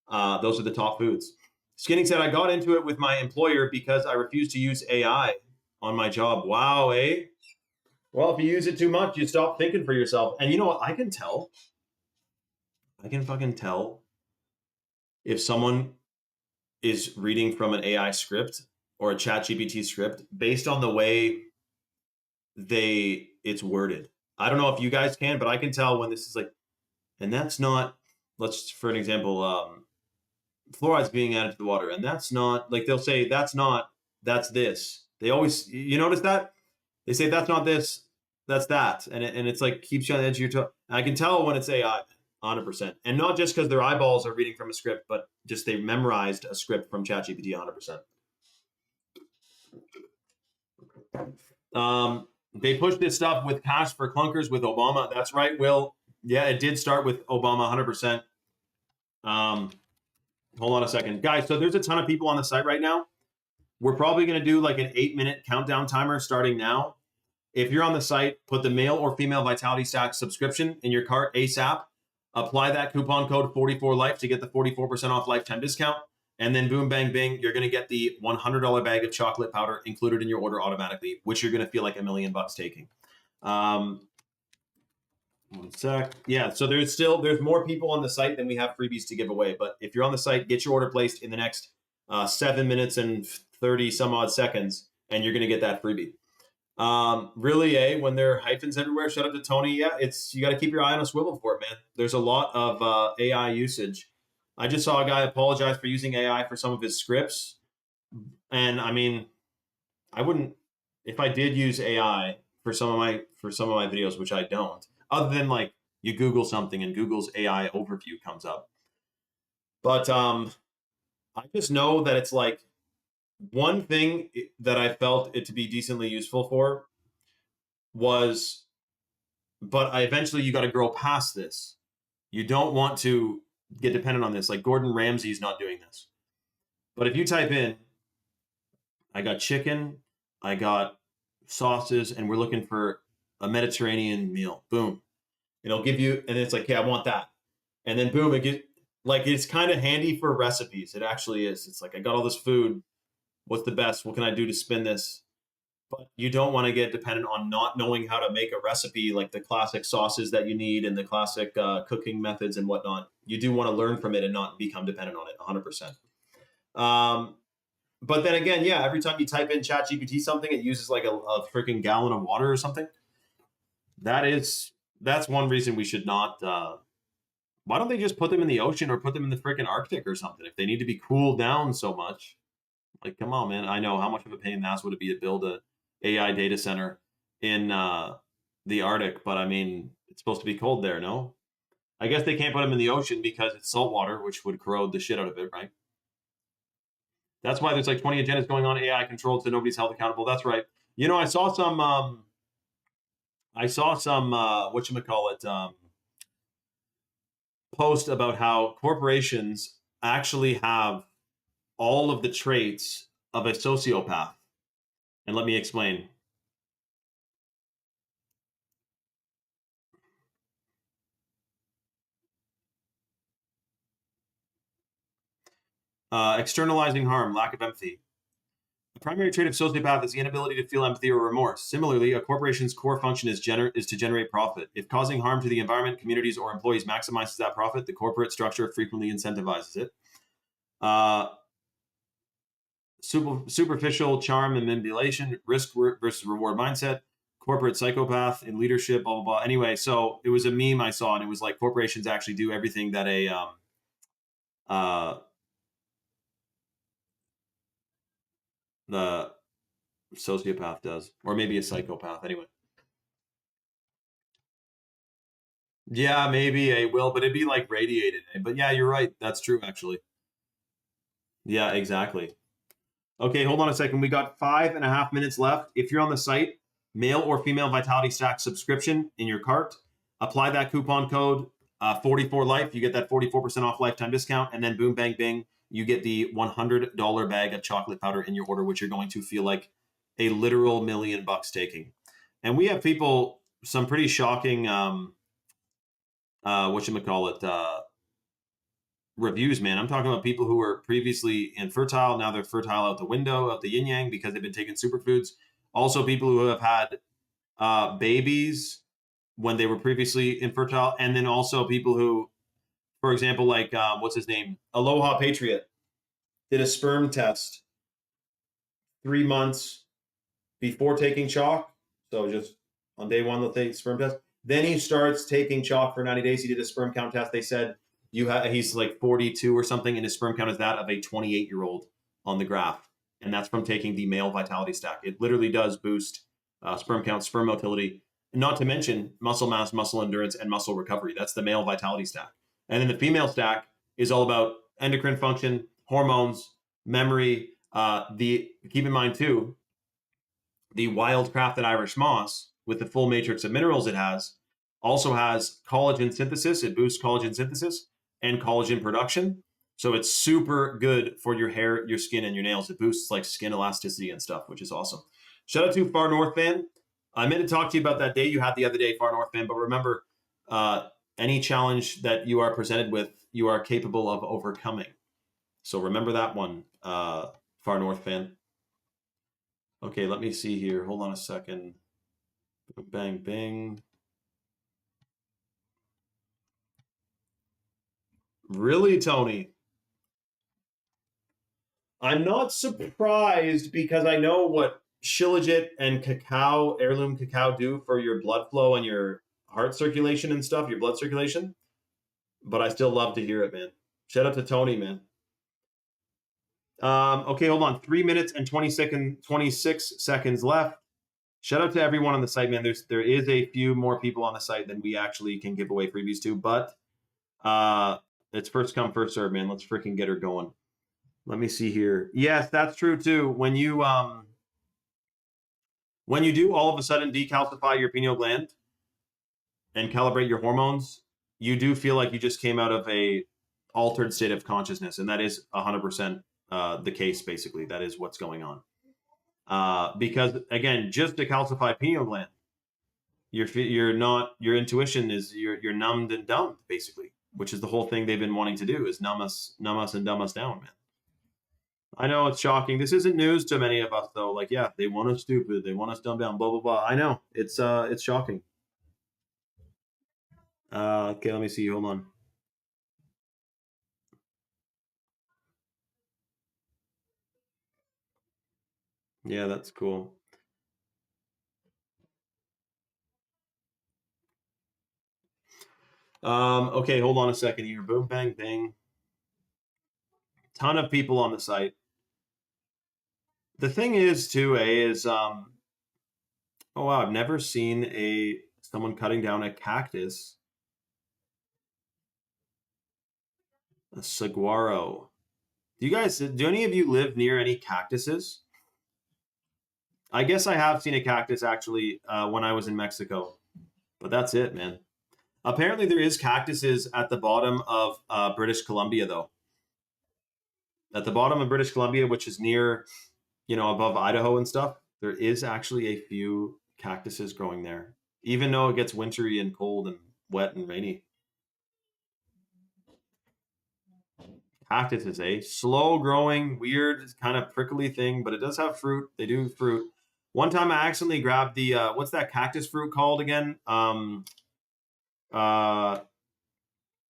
Those are the top foods. Skinning said, I got into it with my employer because I refused to use AI on my job. Wow, eh? Well, if you use it too much, you stop thinking for yourself. And you know what? I can fucking tell if someone is reading from an AI script or a ChatGPT script based on the way it's worded. I don't know if you guys can, but I can tell when this is like, and that's not, for an example, fluoride's being added to the water, and that's not, like they'll say, that's not, that's this. They always, you notice that? They say, that's not this, that's that. And it's like, keeps you on the edge of your toe. I can tell when it's AI, 100%. And not just because their eyeballs are reading from a script, but just they memorized a script from ChatGPT 100%. They pushed this stuff with cash for clunkers with Obama. That's right, Will. Yeah, it did start with Obama 100%. Hold on a second. Guys, so there's a ton of people on the site right now. We're probably going to do like an 8-minute countdown timer starting now. If you're on the site, put the male or female Vitality Stack subscription in your cart ASAP. Apply that coupon code 44life to get the 44% off lifetime discount. And then boom, bang, bing, you're going to get the $100 bag of chocolate powder included in your order automatically, which you're going to feel like $1 million taking. One sec. Yeah, so there's more people on the site than we have freebies to give away. But if you're on the site, get your order placed in the next 7 minutes and 30 some odd seconds, and you're going to get that freebie. Really, when there are hyphens everywhere, shout out to Tony. Yeah, you got to keep your eye on a swivel for it, man. There's a lot of AI usage. I just saw a guy apologize for using AI for some of his scripts. And I mean, I wouldn't, if I did use AI for some of my videos, which I don't, other than like you Google something and Google's AI overview comes up. But I just know that it's like, one thing that I felt it to be decently useful for was, but eventually you got to grow past this. You don't want to get dependent on this. Like Gordon Ramsay's not doing this. But if you type in, I got chicken, I got sauces, and we're looking for a Mediterranean meal. Boom. It'll give you, and it's like, yeah, I want that. And then boom, it's kind of handy for recipes. It actually is. It's like, I got all this food. What's the best? What can I do to spin this? But you don't want to get dependent on not knowing how to make a recipe, like the classic sauces that you need and the classic cooking methods and whatnot. You do want to learn from it and not become dependent on it 100%. But then again, yeah, every time you type in ChatGPT something, it uses like a freaking gallon of water or something. That's one reason we should not. Why don't they just put them in the ocean or put them in the freaking Arctic or something if they need to be cooled down so much? Like, come on, man. I know how much of a pain in the ass would it be to build a AI data center in the Arctic, but I mean, it's supposed to be cold there, no? I guess they can't put them in the ocean because it's salt water, which would corrode the shit out of it, right? That's why there's like 20 agendas going on, AI controlled, so nobody's held accountable. That's right. You know, I saw some whatchamacallit, post about how corporations actually have all of the traits of a sociopath. And let me explain. Externalizing harm, lack of empathy. The primary trait of sociopath is the inability to feel empathy or remorse. Similarly, a corporation's core function is to generate profit. If causing harm to the environment, communities, or employees maximizes that profit, the corporate structure frequently incentivizes it. Superficial charm and manipulation, risk versus reward mindset, corporate psychopath in leadership, blah, blah, blah. Anyway, so it was a meme I saw, and it was like corporations actually do everything that the sociopath does, or maybe a psychopath. Anyway. Yeah, maybe I will, but it'd be like radiated. But yeah, you're right. That's true, actually. Yeah, exactly. Okay, hold on a second. We got 5.5 minutes left. If you're on the site, male or female Vitality Stack subscription in your cart, apply that coupon code 44life. You get that 44% off lifetime discount, and then boom, bang, bing, you get the $100 bag of chocolate powder in your order, which you're going to feel like a literal $1 million taking. And we have people, some pretty shocking, reviews, man. I'm talking about people who were previously infertile. Now they're fertile out the window of the yin yang because they've been taking superfoods. Also, people who have had babies when they were previously infertile. And then also people who, for example, like, what's his name? Aloha Patriot did a sperm test 3 months before taking chalk. So just on day one, they'll take sperm test. Then he starts taking chalk for 90 days. He did a sperm count test. They said he's like 42 or something, and his sperm count is that of a 28-year-old on the graph. And that's from taking the male Vitality Stack. It literally does boost sperm count, sperm motility, not to mention muscle mass, muscle endurance, and muscle recovery. That's the male Vitality Stack. And then the female stack is all about endocrine function, hormones, memory. Keep in mind too, the wild crafted Irish moss with the full matrix of minerals it has also has collagen synthesis. It boosts collagen synthesis and collagen production. So it's super good for your hair, your skin, and your nails. It boosts like skin elasticity and stuff, which is awesome. Shout out to Far North Fan. I meant to talk to you about that day you had the other day, Far North fan, but remember, any challenge that you are presented with, you are capable of overcoming. So remember that one, Far North fan. Okay, let me see here. Hold on a second. Bang, bang. Really, Tony? I'm not surprised because I know what Shilajit and cacao, heirloom cacao, do for your blood flow and your heart circulation and stuff, your blood circulation. But I still love to hear it, man. Shout out to Tony, man. Okay, hold on. 3 minutes and 26 seconds left. Shout out to everyone on the site, man. There is a few more people on the site than we actually can give away freebies to, but it's first come, first serve, man. Let's freaking get her going. Let me see here. Yes, that's true too. When you do all of a sudden decalcify your pineal gland and calibrate your hormones, you do feel like you just came out of a altered state of consciousness, and that is 100% the case. Basically, that is what's going on. Because again, just decalcify pineal gland, you're not, your intuition is, you're numbed and dumbed, basically, which is the whole thing they've been wanting to do, is numb us and dumb us down, man. I know it's shocking. This isn't news to many of us, though. Like, yeah, they want us stupid, they want us dumbed down, blah blah blah. I know it's shocking. Okay, let me see. Hold on. Yeah, that's cool. Okay, hold on a second here. Boom, bang, bang. Ton of people on the site. The thing is, too, is oh wow, I've never seen someone cutting down a cactus. A saguaro. Do any of you live near any cactuses? I guess I have seen a cactus actually when I was in Mexico, but that's it, man. Apparently, there is cactuses at the bottom of British Columbia, though. At the bottom of British Columbia, which is near, above Idaho and stuff, there is actually a few cactuses growing there, even though it gets wintry and cold and wet and rainy. Cactus is a slow growing, weird, kind of prickly thing, but it does have fruit. They do fruit. One time I accidentally grabbed the, what's that cactus fruit called again?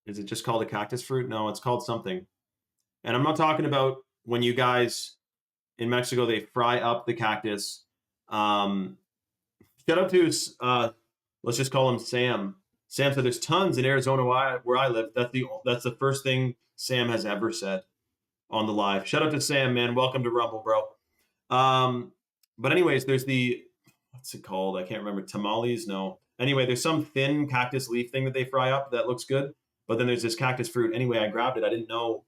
Is it just called a cactus fruit? No, it's called something. And I'm not talking about when you guys in Mexico, they fry up the cactus. Shout out to, let's just call him Sam. Sam said there's tons in Arizona where I live. That's the first thing Sam has ever said on the live. Shout out to Sam, man. Welcome to Rumble, bro. But anyways, there's what's it called? I can't remember. Tamales? No. Anyway, there's some thin cactus leaf thing that they fry up that looks good. But then there's this cactus fruit. Anyway, I grabbed it. I didn't know.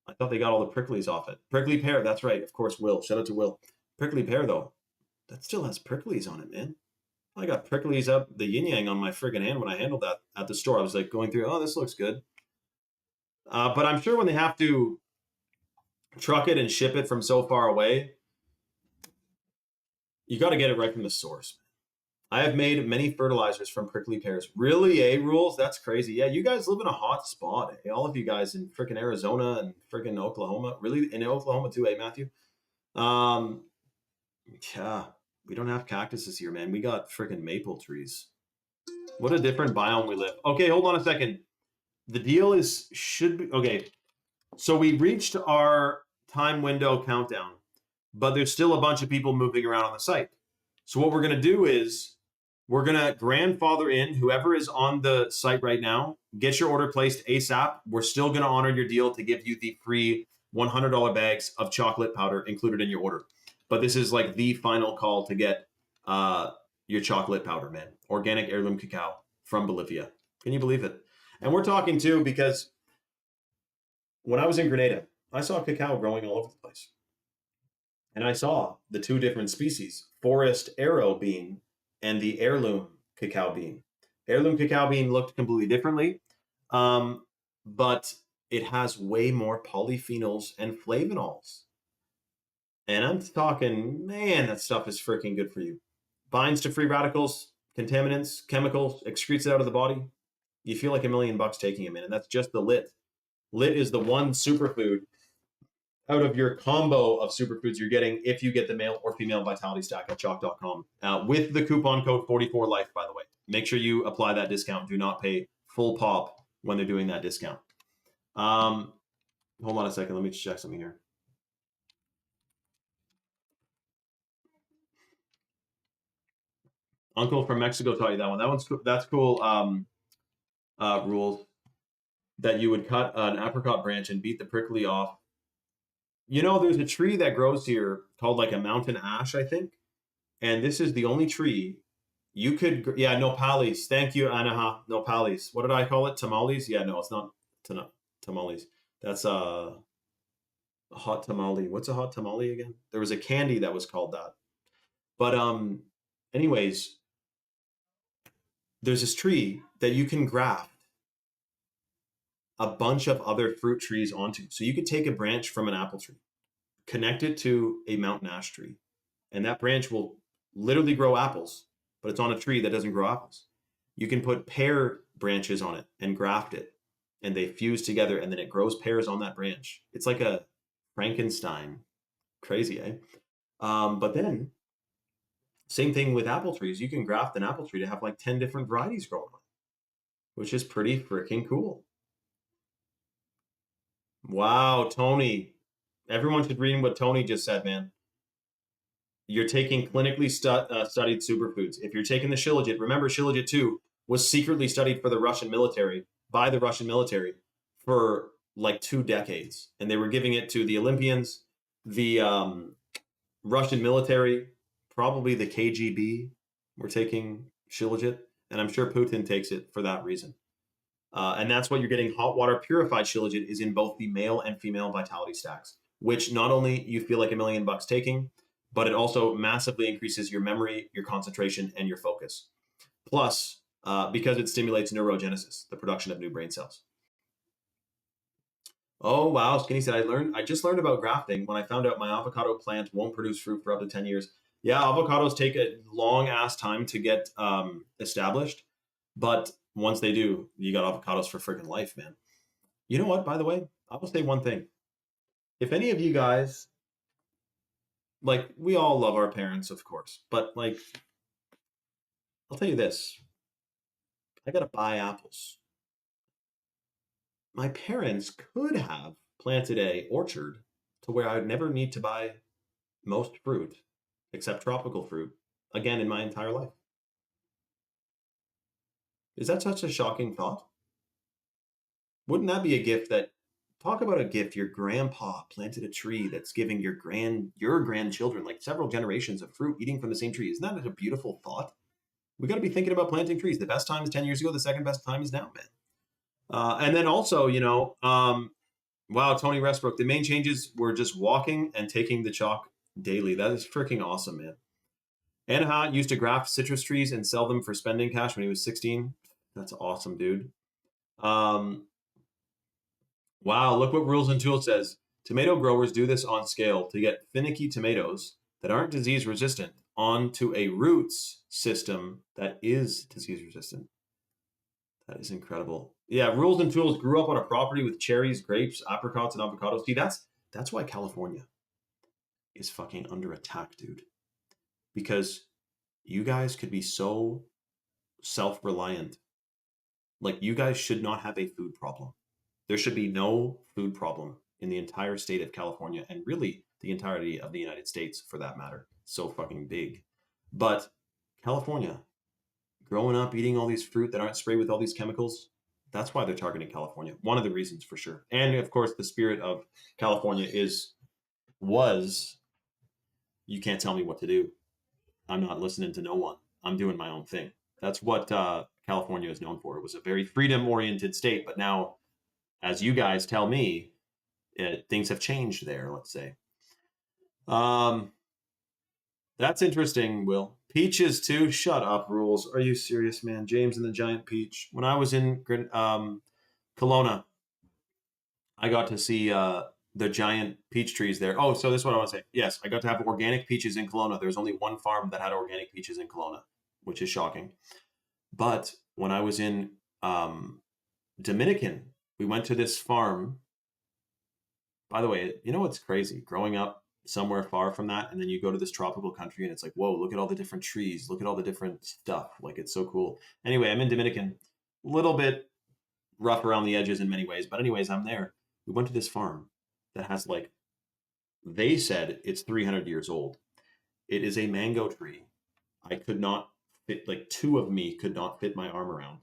I thought they got all the pricklies off it. Prickly pear. That's right. Of course, Will. Shout out to Will. Prickly pear, though. That still has pricklies on it, man. I got pricklies up the yin yang on my friggin' hand when I handled that at the store. I was like going through, oh, this looks good. But I'm sure when they have to truck it and ship it from so far away, you got to get it right from the source. I have made many fertilizers from prickly pears. Really, Rules? That's crazy. Yeah, you guys live in a hot spot, eh? All of you guys in freaking Arizona and freaking Oklahoma. Really, in Oklahoma too, eh, Matthew? Yeah, we don't have cactuses here, man. We got freaking maple trees. What a different biome we live. Okay, hold on a second. The deal should be, okay. So we reached our time window countdown, but there's still a bunch of people moving around on the site. So what we're going to do is we're going to grandfather in whoever is on the site right now. Get your order placed ASAP. We're still going to honor your deal to give you the free $100 bags of chocolate powder included in your order. But this is like the final call to get your chocolate powder, man. Organic heirloom cacao from Bolivia. Can you believe it? And we're talking too because when I was in Grenada, I saw cacao growing all over the place. And I saw the two different species, forest arrow bean and the heirloom cacao bean. Heirloom cacao bean looked completely differently, but it has way more polyphenols and flavonols. And I'm talking, man, that stuff is freaking good for you. binds to free radicals, contaminants, chemicals, excretes it out of the body. You feel like $1,000,000 taking it, man. And that's just the lit. Lit is the one superfood out of your combo of superfoods you're getting if you get the male or female vitality stack at chalk.com with the coupon code 44life, by the way. Make sure you apply that discount. Do not pay full pop when they're doing that discount. Hold on a second. Let me check something here. Uncle from Mexico taught you that one. That's cool. Rules that you would cut an apricot branch and beat the prickly off. You know, there's a tree that grows here called like a mountain ash, I think. And this is the only tree you could, yeah, nopales. Thank you, Anaha. Nopales. What did I call it? Tamales? Yeah, no, it's not tamales. That's a hot tamale. What's a hot tamale again? There was a candy that was called that. But anyways, there's this tree that you can graft a bunch of other fruit trees onto. So you could take a branch from an apple tree, connect it to a mountain ash tree, and that branch will literally grow apples, but it's on a tree that doesn't grow apples. You can put pear branches on it and graft it, and they fuse together, and then it grows pears on that branch. It's like a Frankenstein. Crazy, eh? But then, same thing with apple trees. You can graft an apple tree to have like 10 different varieties growing on it, which is pretty freaking cool. Wow, Tony. Everyone should read what Tony just said, man. You're taking clinically studied superfoods. If you're taking the Shilajit, remember Shilajit 2 was secretly studied for the Russian military, by the Russian military, for like 2 decades. And they were giving it to the Olympians, the Russian military, probably the KGB were taking Shilajit. And I'm sure Putin takes it for that reason. And that's what you're getting. Hot water purified Shilajit is in both the male and female vitality stacks, which not only you feel like $1,000,000 taking, but it also massively increases your memory, your concentration, and your focus. Plus, because it stimulates neurogenesis, the production of new brain cells. Oh, wow. Skinny said, I just learned about grafting when I found out my avocado plant won't produce fruit for up to 10 years. Yeah, avocados take a long ass time to get established, but once they do, you got avocados for freaking life, man. You know what, by the way, I will say one thing. If any of you guys, like, we all love our parents, of course, but like, I'll tell you this. I gotta buy apples. My parents could have planted a orchard to where I would never need to buy most fruit, except tropical fruit, again in my entire life. Is that such a shocking thought? Wouldn't that be a gift that, talk about a gift, your grandpa planted a tree that's giving your grandchildren, like several generations of fruit eating from the same tree. Isn't that a beautiful thought? We got to be thinking about planting trees. The best time is 10 years ago. The second best time is now, man. And then also, you know, wow, Tony Westbrook, the main changes were just walking and taking the chalk daily. That is freaking awesome, man. Anaha used to graft citrus trees and sell them for spending cash when he was 16. That's awesome, dude. Wow, look what Rules and Tools says. Tomato growers do this on scale to get finicky tomatoes that aren't disease resistant onto a roots system that is disease resistant. That is incredible. Yeah, Rules and Tools grew up on a property with cherries, grapes, apricots, and avocados. See, that's why California is fucking under attack, dude. Because you guys could be so self-reliant. Like, you guys should not have a food problem. There should be no food problem in the entire state of California, and really the entirety of the United States for that matter. So fucking big. But California, growing up eating all these fruit that aren't sprayed with all these chemicals, that's why they're targeting California. One of the reasons for sure. And of course, the spirit of California was, you can't tell me what to do. I'm not listening to no one. I'm doing my own thing. That's what California is known for. It was a very freedom-oriented state, but now, as you guys tell me, things have changed there, let's say. That's interesting, Will. Peaches, too? Shut up, Rules. Are you serious, man? James and the Giant Peach. When I was in Kelowna, I got to see the giant peach trees there. Oh, so this is what I want to say. Yes, I got to have organic peaches in Kelowna. There's only one farm that had organic peaches in Kelowna, which is shocking. But when I was in Dominican, we went to this farm. By the way, you know what's crazy? Growing up somewhere far from that, and then you go to this tropical country, and it's like, whoa, look at all the different trees, look at all the different stuff. Like, it's so cool. Anyway, I'm in Dominican, a little bit rough around the edges in many ways, but anyways, I'm there. We went to this farm that has like, they said it's 300 years old. It is a mango tree. I could not fit, like, two of me could not fit my arm around.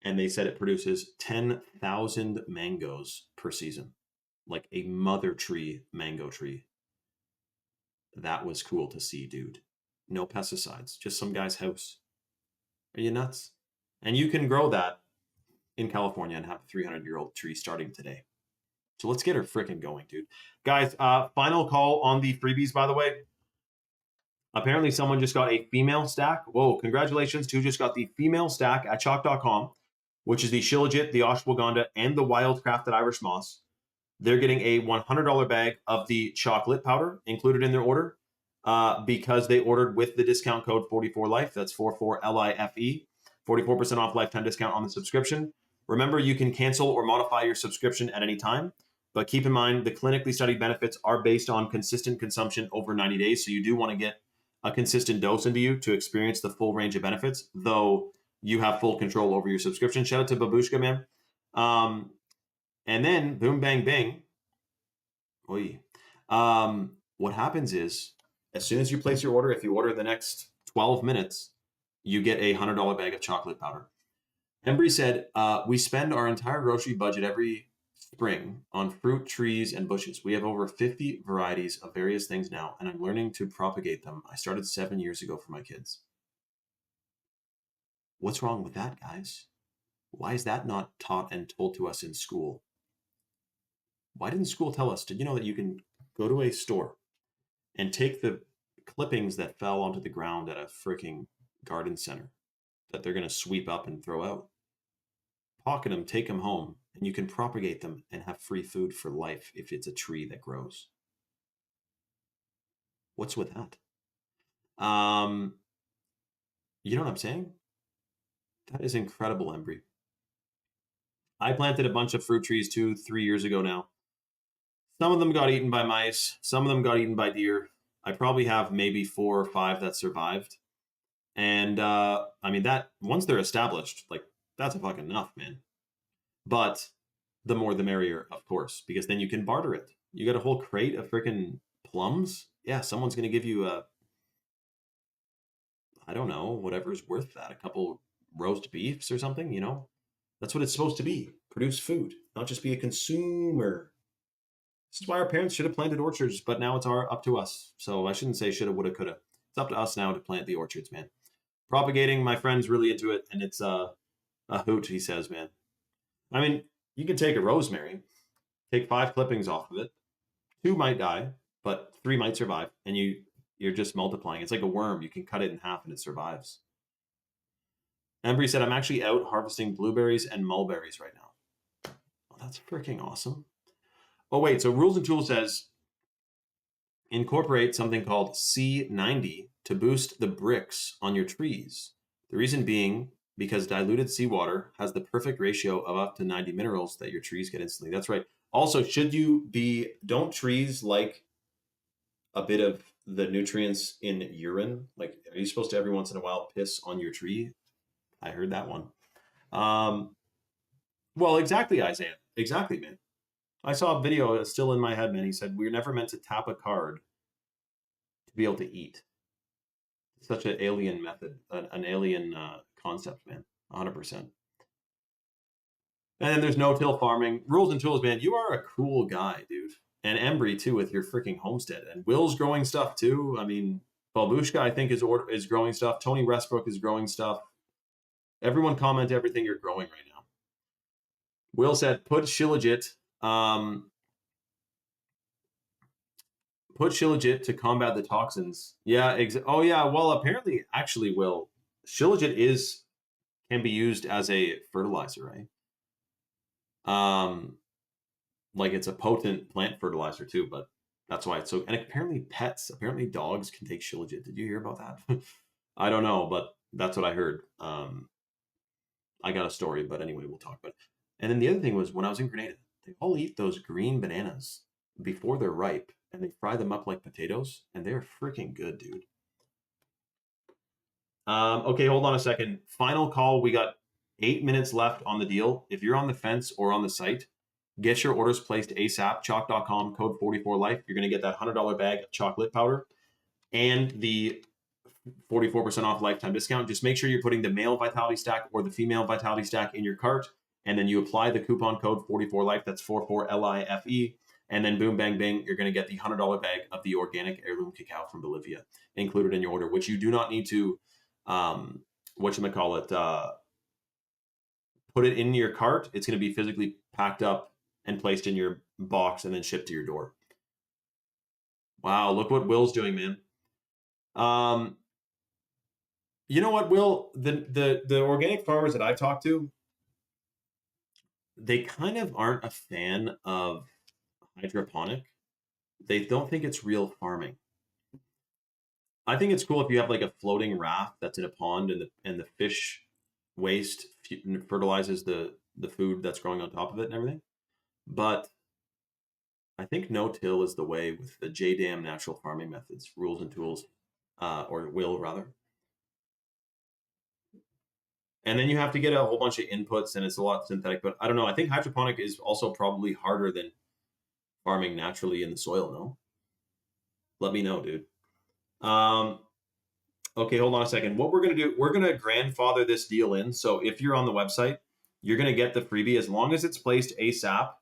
And they said it produces 10,000 mangoes per season, like a mother tree mango tree. That was cool to see, dude. No pesticides, just some guy's house. Are you nuts? And you can grow that in California and have a 300-year-old tree starting today. So let's get her freaking going, dude. Guys, final call on the freebies, by the way. Apparently someone just got a female stack. Whoa, congratulations to who just got the female stack at chalk.com, which is the Shilajit, the Ashwagandha, and the Wildcrafted Irish Moss. They're getting a $100 bag of the chocolate powder included in their order because they ordered with the discount code 44LIFE. That's 44LIFE. 44% off lifetime discount on the subscription. Remember, you can cancel or modify your subscription at any time. But keep in mind, the clinically studied benefits are based on consistent consumption over 90 days. So you do want to get a consistent dose into you to experience the full range of benefits, though you have full control over your subscription. Shout out to Babushka, man. And then, boom, bang, bang. Oy. What happens is, as soon as you place your order, if you order the next 12 minutes, you get a $100 bag of chocolate powder. Embry said, we spend our entire grocery budget every spring on fruit, trees, and bushes. We have over 50 varieties of various things now, and I'm learning to propagate them. I started 7 years ago for my kids. What's wrong with that, guys? Why is that not taught and told to us in school? Why didn't school tell us? Did you know that you can go to a store and take the clippings that fell onto the ground at a freaking garden center that they're going to sweep up and throw out, pocket them, take them home, and you can propagate them and have free food for life if it's a tree that grows? What's with that? You know what I'm saying? That is incredible, Embry. I planted a bunch of fruit trees 2-3 years ago now. Some of them got eaten by mice. Some of them got eaten by deer. I probably have maybe 4 or 5 that survived. And I mean, that once they're established, like, that's a fucking enough, man. But the more the merrier, of course, because then you can barter it. You got a whole crate of freaking plums. Yeah, someone's going to give you I don't know, whatever's worth that. A couple roast beefs or something, you know? That's what it's supposed to be. Produce food, not just be a consumer. This is why our parents should have planted orchards, but now it's up to us. So I shouldn't say shoulda, woulda, coulda. It's up to us now to plant the orchards, man. Propagating, my friend's really into it, and it's a hoot, he says, man. I mean, you can take a rosemary, take 5 clippings off of it. 2 might die, but 3 might survive, and you're just multiplying. It's like a worm. You can cut it in half and it survives. Embry said, I'm actually out harvesting blueberries and mulberries right now. Oh, that's freaking awesome. Oh, wait. So Rules and Tools says, incorporate something called C90 to boost the bricks on your trees. The reason being because diluted seawater has the perfect ratio of up to 90 minerals that your trees get instantly. That's right. Also, don't trees like a bit of the nutrients in urine? Like, are you supposed to every once in a while piss on your tree? I heard that one. Well, exactly, Isaiah. Exactly, man. I saw a video that's still in my head, man. He said, we're never meant to tap a card to be able to eat. It's such an alien method, an alien concept, man. 100%. And then there's no-till farming. Rules and Tools, man. You are a cool guy, dude. And Embry, too, with your freaking homestead. And Will's growing stuff, too. I mean, Balbushka, I think, is growing stuff. Tony Westbrook is growing stuff. Everyone comment everything you're growing right now. Will said, put Shilajit to combat the toxins. Yeah, oh yeah, well, apparently, actually, Will, Shilajit can be used as a fertilizer, right? like it's a potent plant fertilizer too, but that's why it's so. And apparently, apparently dogs can take shilajit. Did you hear about that? I don't know, but that's what I heard. I got a story, but anyway, we'll talk about it. And then the other thing was when I was in Grenada, they all eat those green bananas before they're ripe, and they fry them up like potatoes, and they're freaking good, dude. Okay, hold on a second. Final call. We got 8 minutes left on the deal. If you're on the fence or on the site, get your orders placed ASAP. Chalk.com, code 44life. You're going to get that $100 bag of chocolate powder and the 44% off lifetime discount. Just make sure you're putting the male Vitality Stack or the female Vitality Stack in your cart, and then you apply the coupon code 44life. That's 44LIFE. And then boom, bang, bang, you're going to get the $100 bag of the organic heirloom cacao from Bolivia included in your order, which you do not need to put it in your cart. It's going to be physically packed up and placed in your box and then shipped to your door. Wow, look what Will's doing, man. You know what, Will? The organic farmers that I've talked to, they kind of aren't a fan of hydroponic. They don't think it's real farming. I think it's cool if you have like a floating raft that's in a pond and the fish waste fertilizes the food that's growing on top of it and everything. But I think no-till is the way with the JDAM natural farming methods, rules and tools, or will rather. And then you have to get a whole bunch of inputs and it's a lot synthetic, but I don't know. I think hydroponic is also probably harder than farming naturally in the soil, no? Let me know, dude. Okay, hold on a second. What we're going to do, we're going to grandfather this deal in. So if you're on the website, you're going to get the freebie as long as it's placed ASAP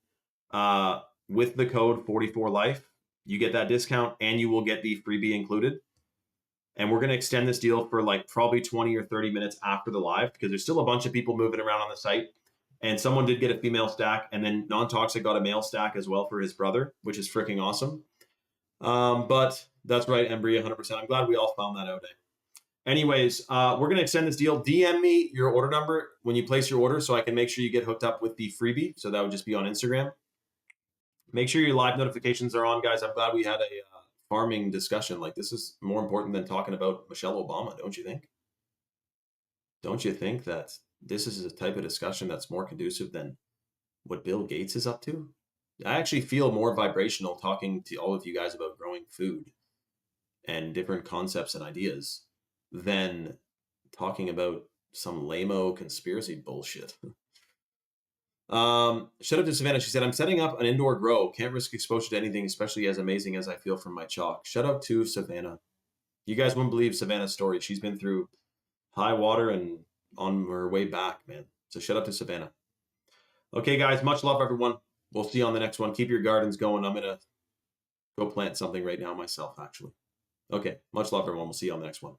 with the code 44life. You get that discount and you will get the freebie included. And we're going to extend this deal for like probably 20 or 30 minutes after the live because there's still a bunch of people moving around on the site. And someone did get a female stack, and then Non-Toxic got a male stack as well for his brother, which is freaking awesome. But that's right, Embry, 100%. I'm glad we all found that out. Anyways, we're going to extend this deal. DM me your order number when you place your order so I can make sure you get hooked up with the freebie. So that would just be on Instagram. Make sure your live notifications are on, guys. I'm glad we had a farming discussion. Like, this is more important than talking about Michelle Obama, don't you think? Don't you think that this is a type of discussion that's more conducive than what Bill Gates is up to? I actually feel more vibrational talking to all of you guys about growing food and different concepts and ideas than talking about some lame-o conspiracy bullshit. Shout out to Savannah. She said, I'm setting up an indoor grow. Can't risk exposure to anything, especially as amazing as I feel from my chalk. Shout out to Savannah. You guys wouldn't believe Savannah's story. She's been through high water and on her way back, man. So shout out to Savannah. Okay, guys, much love, everyone. We'll see you on the next one. Keep your gardens going. I'm going to go plant something right now myself, actually. Okay, much love, everyone. We'll see you on the next one.